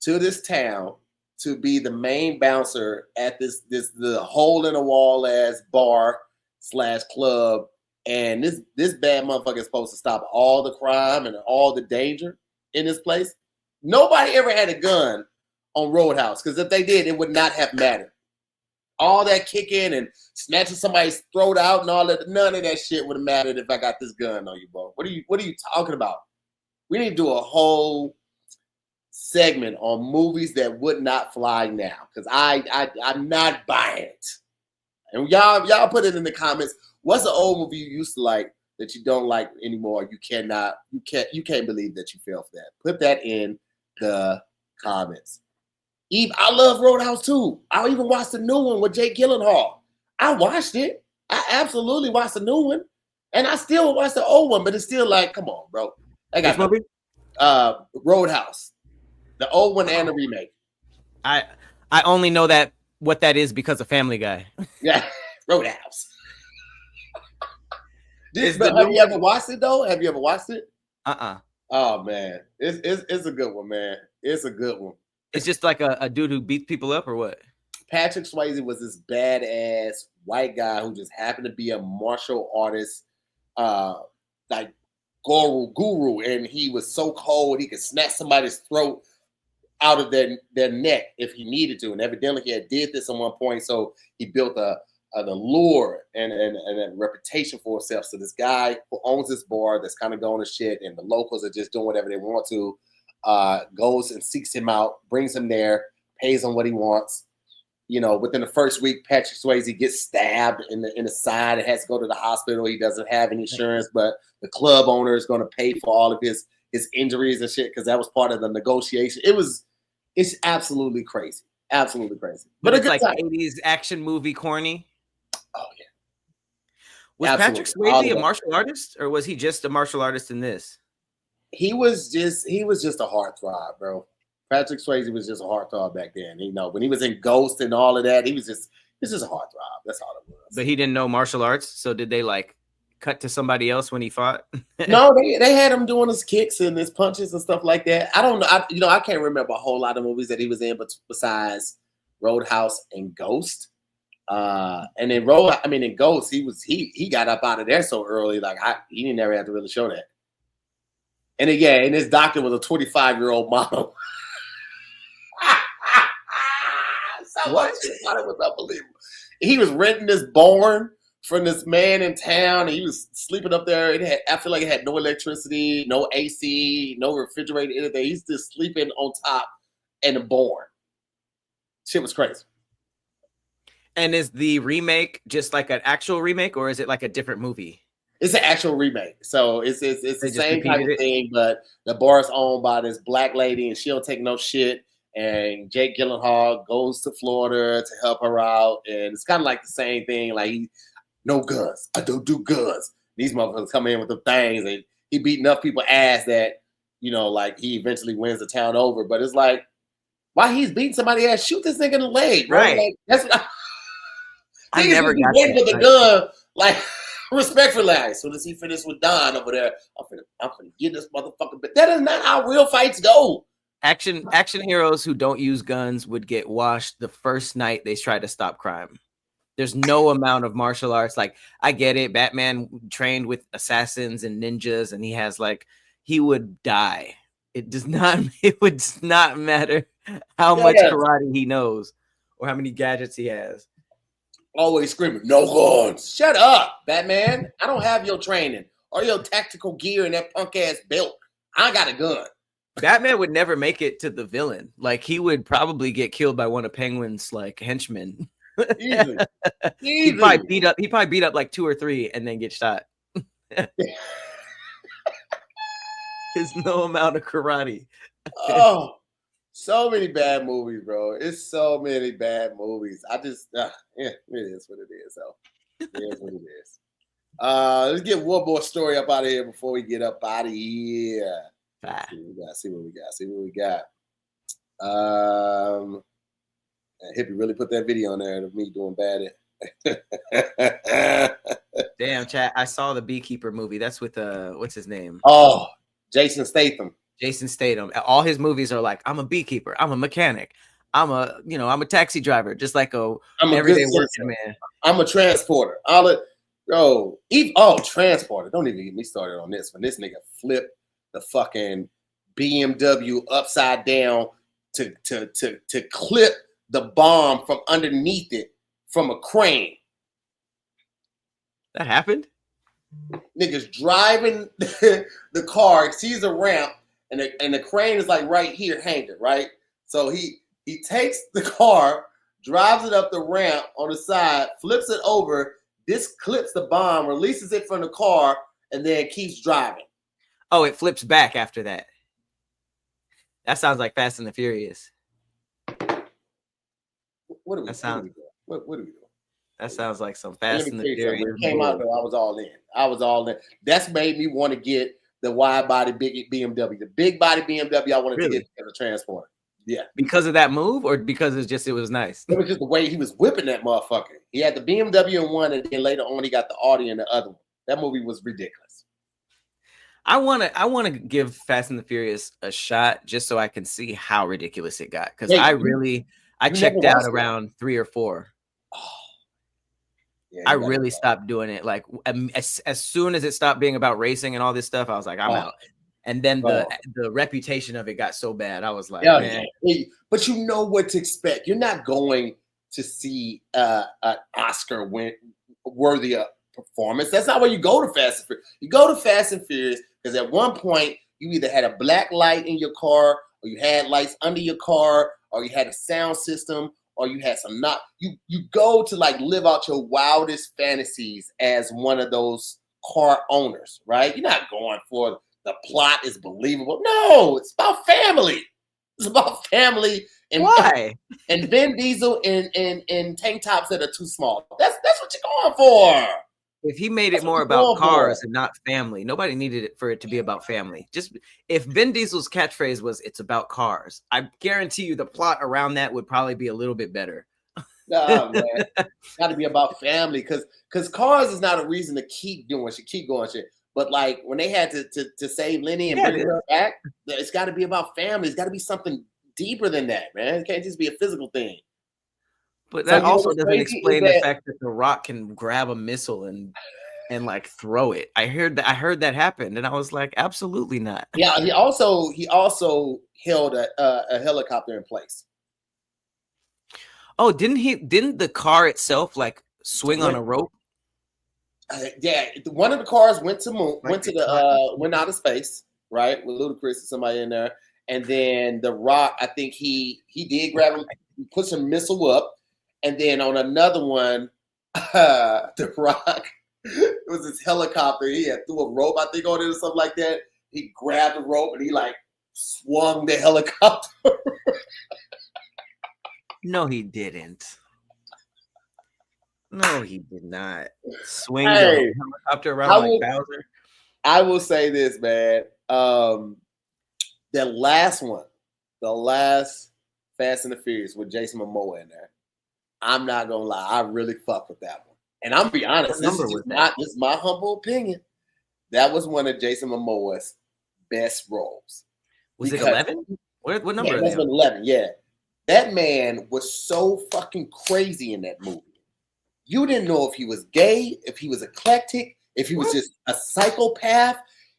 to this town to be the main bouncer at the hole in the wall ass bar / club. And this bad motherfucker is supposed to stop all the crime and all the danger in this place. Nobody ever had a gun on Roadhouse, because if they did, it would not have mattered. All that kicking and snatching somebody's throat out and all that, none of that shit would have mattered if I got this gun on you, bro. What are you talking about? We need to do a whole segment on movies that would not fly now, because I'm not buying it. And y'all put it in the comments. What's an old movie you used to like that you don't like anymore? You can't believe that you fell for that. Put that in the comments. I love Roadhouse too. I even watched the new one with Jake Gyllenhaal. I watched it. I absolutely watched the new one, and I still watch the old one. But it's still like, come on, bro. I got movie? Roadhouse, the old one and the remake. I only know what that is because of Family Guy. Yeah, Roadhouse. Have you ever watched it though? Have you ever watched it? Oh man, it's a good one, man. It's a good one. It's just like a dude who beats people up, or what? Patrick Swayze was this badass white guy who just happened to be a martial artist, like guru, and he was so cold he could snatch somebody's throat out of their neck if he needed to. And evidently he had did this at one point, so he built an allure and a reputation for himself. So this guy who owns this bar that's kind of going to shit, and the locals are just doing whatever they want to, goes and seeks him out, brings him there, pays him what he wants. You know, within the first week, Patrick Swayze gets stabbed in the side and has to go to the hospital. He doesn't have any insurance, but the club owner is going to pay for all of his injuries and shit, because that was part of the negotiation. It's absolutely crazy. Absolutely crazy. But it's like 80s action movie corny. Oh, yeah. Was absolutely. Patrick Swayze a martial artist, or was he just a martial artist in this? He was just a heartthrob, bro. Patrick Swayze was just a heartthrob back then. You know, when he was in Ghost and all of that, he was just a heartthrob. That's all it was. But he didn't know martial arts, so did they like cut to somebody else when he fought? No, they had him doing his kicks and his punches and stuff like that. I don't know. I can't remember a whole lot of movies that he was in, but besides Roadhouse and Ghost. And in in Ghost, he got up out of there so early, like he didn't ever have to really show that. And again, and his doctor was a 25-year-old model. So what? I thought it was unbelievable. He was renting this barn from this man in town, and he was sleeping up there. I feel like it had no electricity, no AC, no refrigerator, anything. He's just sleeping on top in the barn. Shit was crazy. And is the remake just like an actual remake, or is it like a different movie? It's an actual remake. So it's the same type of thing, but the bar is owned by this black lady, and she don't take no shit. And Jake Gyllenhaal goes to Florida to help her out, and it's kind of like the same thing. Like, no guns. I don't do guns. These motherfuckers come in with the things, and he beat enough people ass that, like he eventually wins the town over. But it's like, why he's beating somebody ass? Shoot this nigga in the leg, bro. Right. Like, that's what I never got that. With the gun, like, respectfully. As soon as he finished with Don over there, I'm finna get this motherfucker. But that is not how real fights go. Action heroes who don't use guns would get washed the first night they try to stop crime. There's no amount of martial arts. Like, I get it. Batman trained with assassins and ninjas, and he would die. It would not matter how much karate he knows or how many gadgets he has. Always screaming, no guns. Shut up, Batman. I don't have your training or your tactical gear and that punk ass belt. I got a gun. Batman would never make it to the villain. Like, he would probably get killed by one of Penguin's henchmen. Easily. He probably beat up like 2 or 3 and then get shot. There's no amount of karate. Oh, so many bad movies, bro. It's so many bad movies. I just, it is what it is. So it is what it is. Let's get one more story up out of here before we get up out of here. See what we got. Hippie really put that video on there of me doing bad at. Damn, chat. I saw the Beekeeper movie. That's with what's his name? Oh, Jason Statham. All his movies are like, I'm a beekeeper, I'm a mechanic, I'm a taxi driver, just like I'm everyday working man. I'm a transporter. Transporter. Don't even get me started on this. When this nigga flipped the fucking BMW upside down to clip the bomb from underneath it from a crane. That happened? Niggas driving the car, sees a ramp, and the crane is like right here hanging, right? So he takes the car, drives it up the ramp on the side, flips it over, this clips the bomb, releases it from the car, and then keeps driving. Oh, it flips back after that. That sounds like Fast and the Furious. What are we doing? That sounds like some Fast and the Furious. When it came out, though, I was all in. That's made me want to get the wide body big BMW. The big body BMW I wanted to get as a transporter. Yeah. Because of that move, or because it was nice? It was just the way he was whipping that motherfucker. He had the BMW in one, and then later on he got the Audi in the other one. That movie was ridiculous. I want to give Fast and the Furious a shot just so I can see how ridiculous it got. Because I checked out around 3 or 4. Oh. Yeah, I really stopped doing it. Like, as soon as it stopped being about racing and all this stuff, I was like, I'm out. And then the reputation of it got so bad. I was like, man. But you know what to expect. You're not going to see an Oscar worthy of performance. That's not where you go to Fast and Furious. You go to Fast and Furious because at one point you either had a black light in your car, or you had lights under your car, or you had a sound system, or you had some not. You go to live out your wildest fantasies as one of those car owners, right? You're not going for the plot is believable. No, it's about family. It's about family. And why? And Vin Diesel in tank tops that are too small. That's what you're going for. If he made it more about cars and not family, nobody needed it for it to be about family. Just if Vin Diesel's catchphrase was "It's about cars," I guarantee you the plot around that would probably be a little bit better. Nah, man. Got to be about family because cars is not a reason to keep doing shit, keep going shit. But like when they had to save Lenny and bring her back, it's got to be about family. It's got to be something deeper than that, man. It can't just be a physical thing. But that also doesn't explain the fact that The Rock can grab a missile and like throw it. I heard that happened, and I was like, absolutely not. Yeah, he also held a helicopter in place. Oh, didn't the car itself like swing on a rope? Yeah, one of the cars went out of space, right? With Ludacris and somebody in there. And then The Rock, I think he did grab him, put some missile up. And then on another one, The Rock, it was this helicopter. He had threw a rope, I think, on it or something like that. He grabbed the rope and he like swung the helicopter. No, he didn't. No, he did not swing the helicopter around like Bowser. I will say this, man. The last Fast and the Furious with Jason Momoa in there. I'm not gonna lie, I really fuck with that one. And I'm gonna be honest, this is my humble opinion. That was one of Jason Momoa's best roles. Was it 11? What number? Yeah, that's 11. Yeah, that man was so fucking crazy in that movie. You didn't know if he was gay, if he was eclectic, if he was just a psychopath.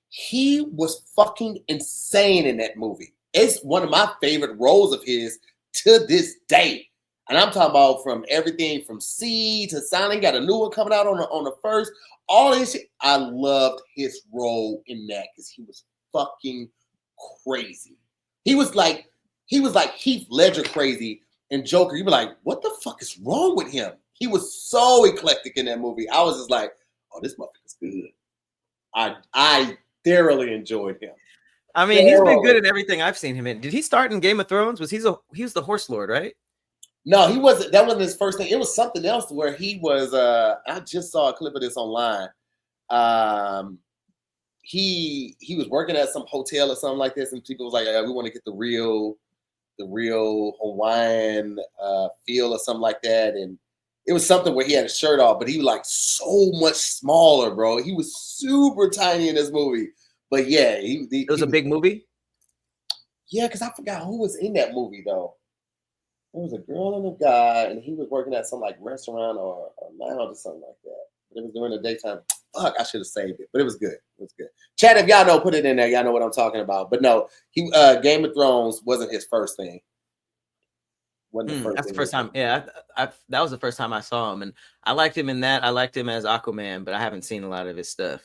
He was fucking insane in that movie. It's one of my favorite roles of his to this day. And I'm talking about from everything from C to Silent. Got a new one coming out on the first. All this shit. I loved his role in that because he was fucking crazy. He was like Heath Ledger crazy in Joker. You'd be like, what the fuck is wrong with him? He was so eclectic in that movie. I was just like, oh, this motherfucker's good. I thoroughly enjoyed him. I mean, he's been good in everything I've seen him in. Did he start in Game of Thrones? He was the Horse Lord, right? No, he wasn't. That wasn't his first thing. It was something else where he was. I just saw a clip of this online. He was working at some hotel or something like this, and people was like, "We want to get the real Hawaiian feel or something like that." And it was something where he had a shirt off, but he was like so much smaller, bro. He was super tiny in this movie. But yeah, it was a big movie. Yeah, because I forgot who was in that movie though. There was a girl and a guy, and he was working at some like restaurant or lounge or something like that. But it was during the daytime. Fuck, I should have saved it, but it was good. It was good. Chat, if y'all know, put it in there. Y'all know what I'm talking about. But no, he Game of Thrones wasn't his first thing. That's the first time. Yeah, that was the first time I saw him, and I liked him in that. I liked him as Aquaman, but I haven't seen a lot of his stuff.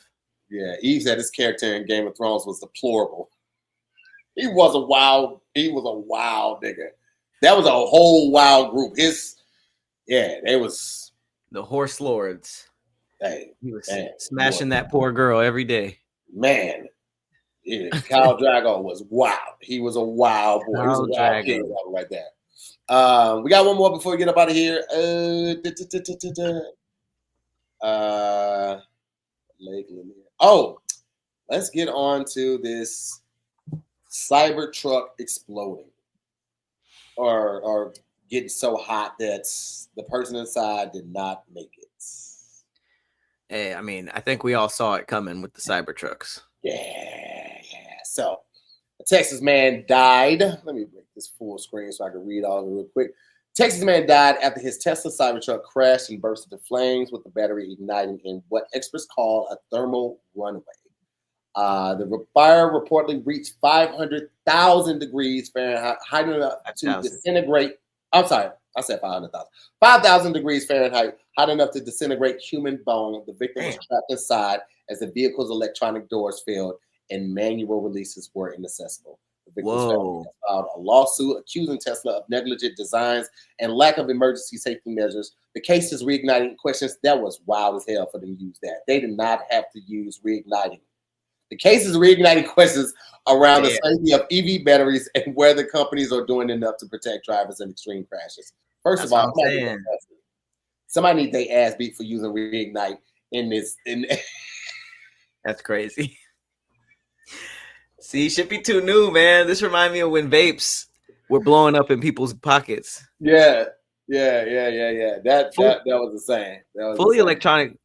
Yeah, Eve said his character in Game of Thrones was deplorable. He was a wild nigga. That was a whole wild group. They was the Horse Lords. Hey, he was smashing that poor girl every day. Man, yeah, Khal Drogo was wild. He was a wild boy. He was a wild kid right there. We got one more before we get up out of here. Let's get on to this Cybertruck exploding or getting so hot that the person inside did not make it. Hey, I mean, I think we all saw it coming with the Cybertrucks. Yeah. So, a Texas man died. Let me break this full screen so I can read all of it real quick. Texas man died after his Tesla Cybertruck crashed and burst into flames with the battery igniting in what experts call a thermal runaway. The fire reportedly reached 500,000 degrees Fahrenheit, hot enough to disintegrate. I'm sorry, I said 500,000. 5,000 degrees Fahrenheit, hot enough to disintegrate human bone. The victim was trapped inside as the vehicle's electronic doors failed and manual releases were inaccessible. The victim's family has filed a lawsuit accusing Tesla of negligent designs and lack of emergency safety measures. The case is reigniting questions. That was wild as hell for them to use that. They did not have to use reigniting. The case is reigniting questions around the safety of EV batteries and whether companies are doing enough to protect drivers in extreme crashes. First of all, somebody needs their ass beat for using reignite in this. That's crazy. See, should be too new, man. This reminds me of when vapes were blowing up in people's pockets. Yeah. Yeah. That was insane. That was Fully insane. electronic.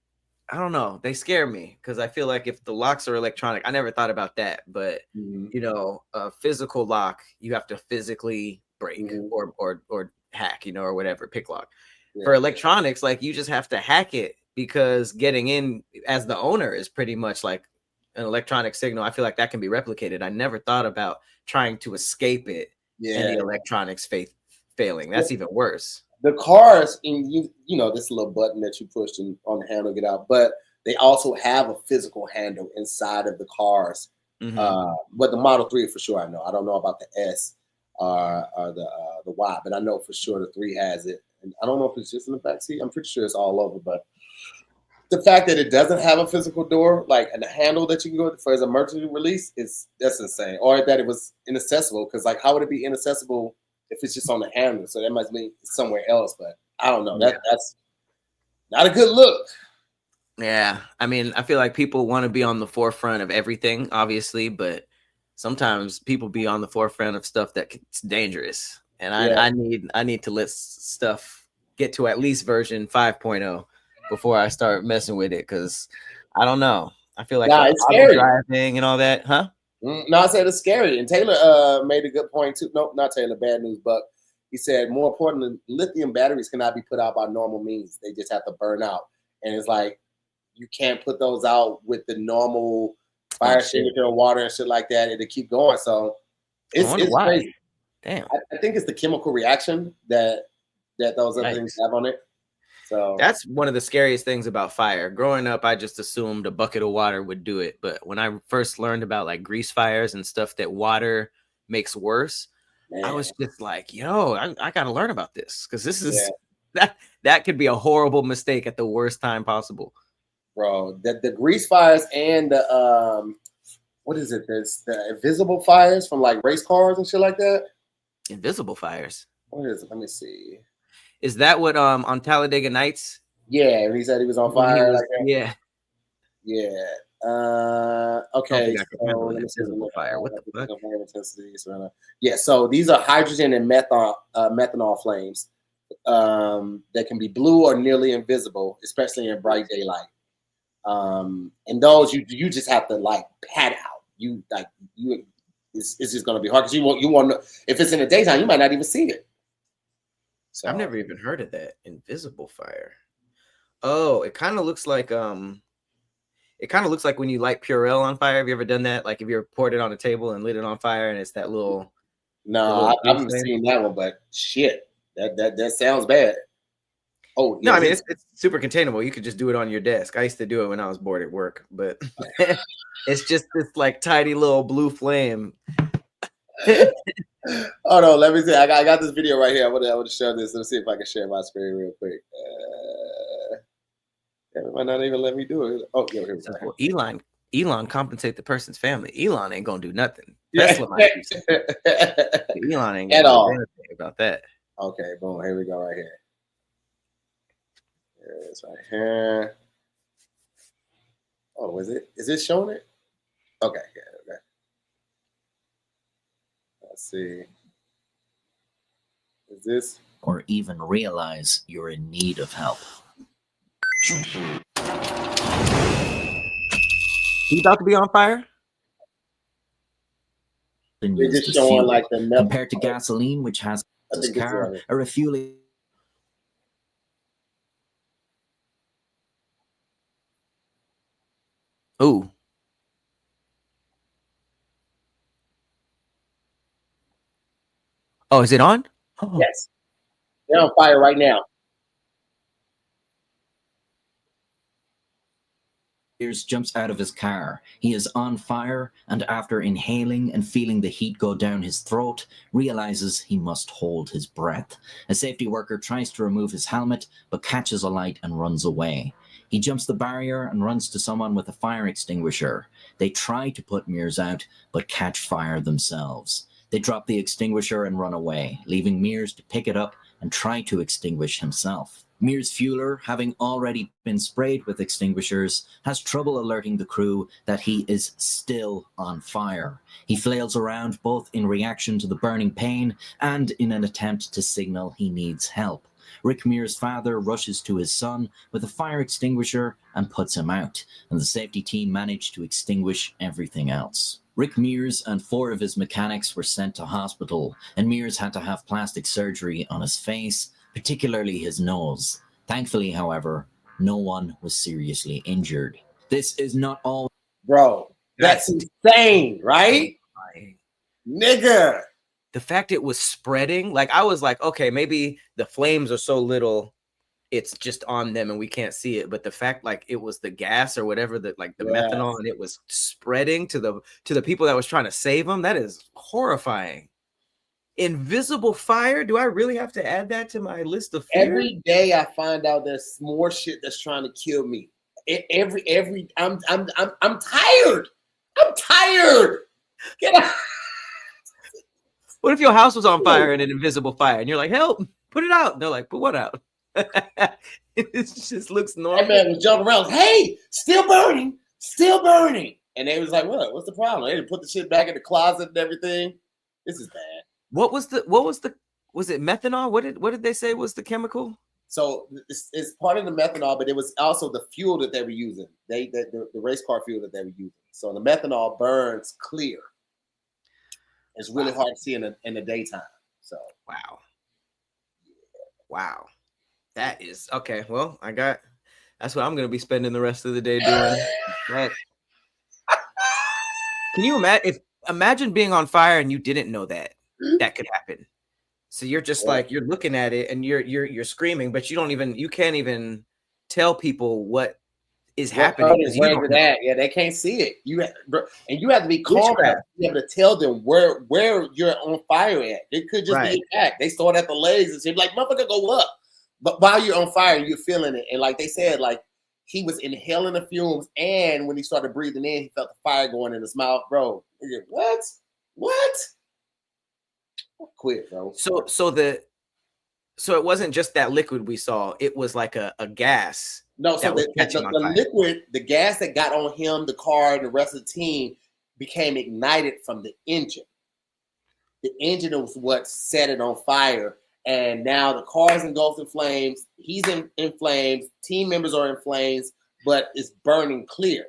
I don't know. They scare me because I feel like if the locks are electronic, I never thought about that. But a physical lock, you have to physically break or hack, or whatever, pick lock. Yeah. For electronics, like you just have to hack it because getting in as the owner is pretty much like an electronic signal. I feel like that can be replicated. I never thought about trying to escape it and the electronics failing. That's even worse. The cars, in this little button that you push on the handle get out, but they also have a physical handle inside of the cars. But the Model 3 for sure, I know. I don't know about the S or the Y, but I know for sure the 3 has it. And I don't know if it's just in the back seat. I'm pretty sure it's all over, but the fact that it doesn't have a physical door, like and a handle that you can go for as emergency release, that's insane. Or that it was inaccessible, because like how would it be inaccessible if it's just on the handle? So that must be somewhere else, but I don't know. That's not a good look. Yeah, I mean, I feel like people want to be on the forefront of everything, obviously, but sometimes people be on the forefront of stuff that's dangerous, and I need to let stuff get to at least version 5.0 before I start messing with it, because I don't know. I feel like it's scary driving and all that, huh? No, I said it's scary. And Taylor made a good point too. Nope, not Taylor. Bad news, Buck. He said more importantly, lithium batteries cannot be put out by normal means. They just have to burn out, and it's like you can't put those out with the normal fire extinguisher or water and shit like that. It'll keep going. So it's crazy. Damn. I think it's the chemical reaction that those other things have on it. So that's one of the scariest things about fire. Growing up, I just assumed a bucket of water would do it. But when I first learned about like grease fires and stuff that water makes worse, I was just like, yo, I got to learn about this, because this is that could be a horrible mistake at the worst time possible. Bro, the grease fires and the what is it? There's the invisible fires from like race cars and shit like that. Invisible fires. What is it? Let me see. Is that what on Talladega Nights? Yeah, he said he was on fire. Yeah. Okay. So invisible fire. What the fuck? Yeah. So these are hydrogen and methanol flames that can be blue or nearly invisible, especially in bright daylight. And those you just have to like pat out. It's just gonna be hard because you want to, if it's in the daytime, you might not even see it. So I've never even heard of that. Invisible fire. Oh, it kind of looks like when you light Purell on fire. Have you ever done that? Like, if you ever poured it on a table and lit it on fire, and it's that little. No, I haven't seen that one, but shit, that sounds bad. Oh no, I mean it's super containable. You could just do it on your desk. I used to do it when I was bored at work, but it's just this like tiny little blue flame. Oh no, let me see. I got this video right here. I want to show this. Let's see if I can share my screen real quick. It might not even let me do it. Oh, yeah, here we go. Well, Elon compensate the person's family. Elon ain't gonna do nothing. Tesla might do something. Elon ain't gonna do anything about that. Okay, boom. Here we go, right here. There it is, right here. Oh, is it showing it? Okay, yeah, okay. Let's see. Is this? Or even realize you're in need of help. He about to be on fire? They're just showing like the meth compared to gasoline, which has a car, a refueling. Ooh. Oh, is it on? Oh. Yes. They're on fire right now. Tahir jumps out of his car. He is on fire, and after inhaling and feeling the heat go down his throat, realizes he must hold his breath. A safety worker tries to remove his helmet, but catches a light and runs away. He jumps the barrier and runs to someone with a fire extinguisher. They try to put Mears out, but catch fire themselves. They drop the extinguisher and run away, leaving Mears to pick it up and try to extinguish himself. Mears' fueler, having already been sprayed with extinguishers, has trouble alerting the crew that he is still on fire. He flails around both in reaction to the burning pain and in an attempt to signal he needs help. Rick Mears' father rushes to his son with a fire extinguisher and puts him out, and the safety team manage to extinguish everything else. Rick Mears and 4 of his mechanics were sent to hospital, and Mears had to have plastic surgery on his face, particularly his nose. Thankfully, however, no one was seriously injured. This is not all. Bro, that's insane, right? Nigga. The fact it was spreading, like I was like, okay, maybe the flames are so little, it's just on them and we can't see it. But the fact like it was the gas or whatever, that like the methanol, and it was spreading to the people that was trying to save them, that is horrifying. Invisible fire. Do I really have to add that to my list of fear? Every day I find out there's more shit that's trying to kill me. I'm tired. I'm tired. Get out. What if your house was on fire and an invisible fire, and you're like, help, put it out? And they're like, put what out? It just looks normal. That man was jumping around. Hey, still burning, still burning. And they was like, what? What's the problem? They didn't put the shit back in the closet and everything. This is bad. Was it methanol? What did they say was the chemical? So it's part of the methanol, but it was also the fuel that they were using. The race car fuel that they were using. So the methanol burns clear. It's really hard to see in the daytime. So wow, that is okay. Well, that's what I'm gonna be spending the rest of the day doing. Right. Can you imagine being on fire and you didn't know that could happen? So you're just like, you're looking at it and you're screaming, but you can't even tell people what is happening. Yeah, they can't see it. You have to be calm enough to be able to tell them where you're on fire at. It could just be attack. They start at the legs and say, like, motherfucker, go up. But while you're on fire, you're feeling it. And like they said, like he was inhaling the fumes, and when he started breathing in, he felt the fire going in his mouth, bro. What? Quit, bro. So it wasn't just that liquid we saw. It was like a gas. No, so the liquid, the gas that got on him, the car, and the rest of the team became ignited from the engine. The engine was what set it on fire. And now the car is engulfed in flames. He's in flames. Team members are in flames, but it's burning clear.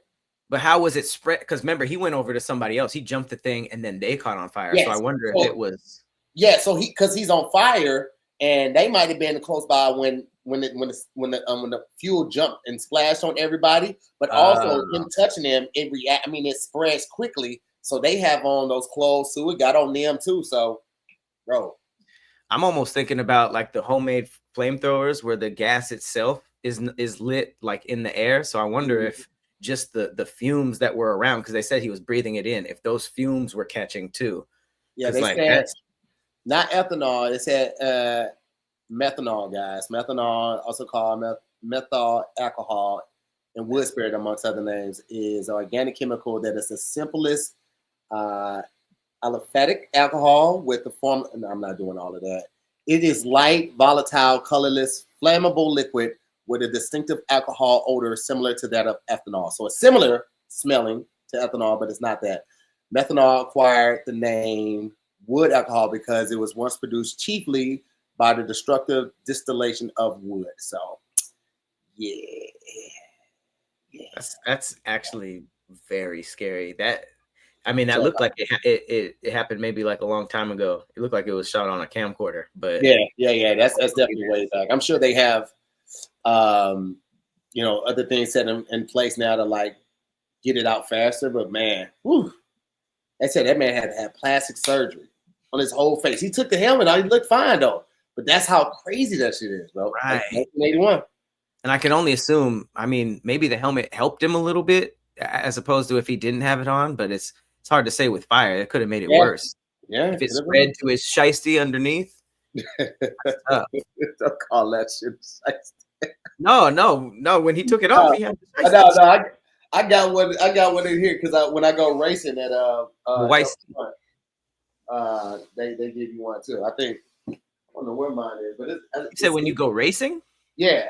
But how was it spread? Because remember, he went over to somebody else. He jumped the thing, and then they caught on fire. Yes. So I wonder if it was. Yeah, so because he's on fire, and they might have been close by when the fuel jumped and splashed on everybody, but also him touching them, it spreads quickly. So they have on those clothes too. It got on them too. So, bro, I'm almost thinking about like the homemade flamethrowers where the gas itself is lit like in the air. So I wonder if just the fumes that were around, because they said he was breathing it in, if those fumes were catching too. Yeah, they said not ethanol. They said methanol, guys. Methanol, also called methyl alcohol, and wood spirit, amongst other names, is an organic chemical that is the simplest aliphatic alcohol with the form. No, I'm not doing all of that. It is light, volatile, colorless, flammable liquid with a distinctive alcohol odor similar to that of ethanol. So it's similar smelling to ethanol, but it's not that. Methanol acquired the name wood alcohol because it was once produced chiefly by the destructive distillation of wood. So, yeah. That's actually very scary. That looked like it happened maybe like a long time ago. It looked like it was shot on a camcorder. But yeah. That's definitely way back. I'm sure they have, other things set in place now to like get it out faster. But man, they said that man had to have plastic surgery on his whole face. He took the helmet out. He looked fine though. But that's how crazy that shit is, bro. Right. 1981. And I can only assume, maybe the helmet helped him a little bit as opposed to if he didn't have it on, but it's hard to say with fire. It could have made it worse. Yeah. If it spread to his shiesty underneath. Don't call that shit shiesty. No. When he took it off, he had the shiesty. I got one in here because when I go racing at they give you one too. I think I don't know where mine is, but you said when you go racing? Yeah.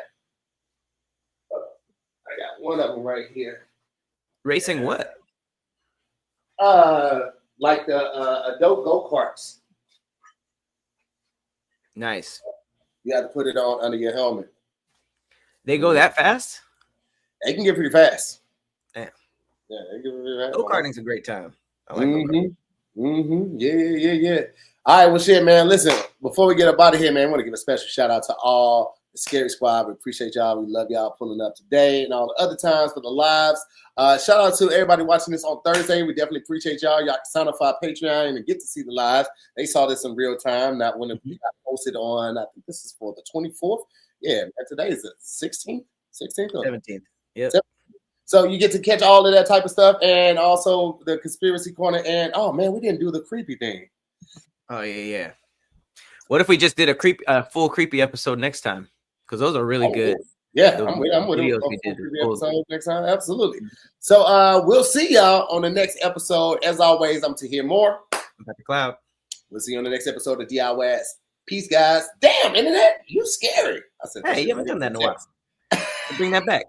I got one of them right here. Racing what? Like the adult go-karts. Nice. You have to put it on under your helmet. They go that fast? They can get pretty fast. Damn. Yeah, they get pretty fast. Go-karting's a great time. I like go-karting. Yeah. All right, well, shit, man. Listen, before we get up out of here, man, I want to give a special shout out to all the Scary Squad. We appreciate y'all. We love y'all pulling up today and all the other times for the lives. Shout out to everybody watching this on Thursday. We definitely appreciate y'all. Y'all can sign up for our Patreon and get to see the lives. They saw this in real time, not when it got posted on, I think this is for the 24th. Yeah, and today is the 16th? 16th? 17th. Yep. So you get to catch all of that type of stuff and also the conspiracy corner. And, oh, man, we didn't do the creepy thing. Oh, yeah. What if we just did a full creepy episode next time? Because those are really good. Yeah, I'm with it. Next time. Absolutely. So we'll see y'all on the next episode. As always, I'm Tahir Moore. I'm Patrick Cloud. We'll see you on the next episode of DIYs. Peace, guys. Damn, internet, you scary. I said, hey, you haven't done that in a while. Bring that back.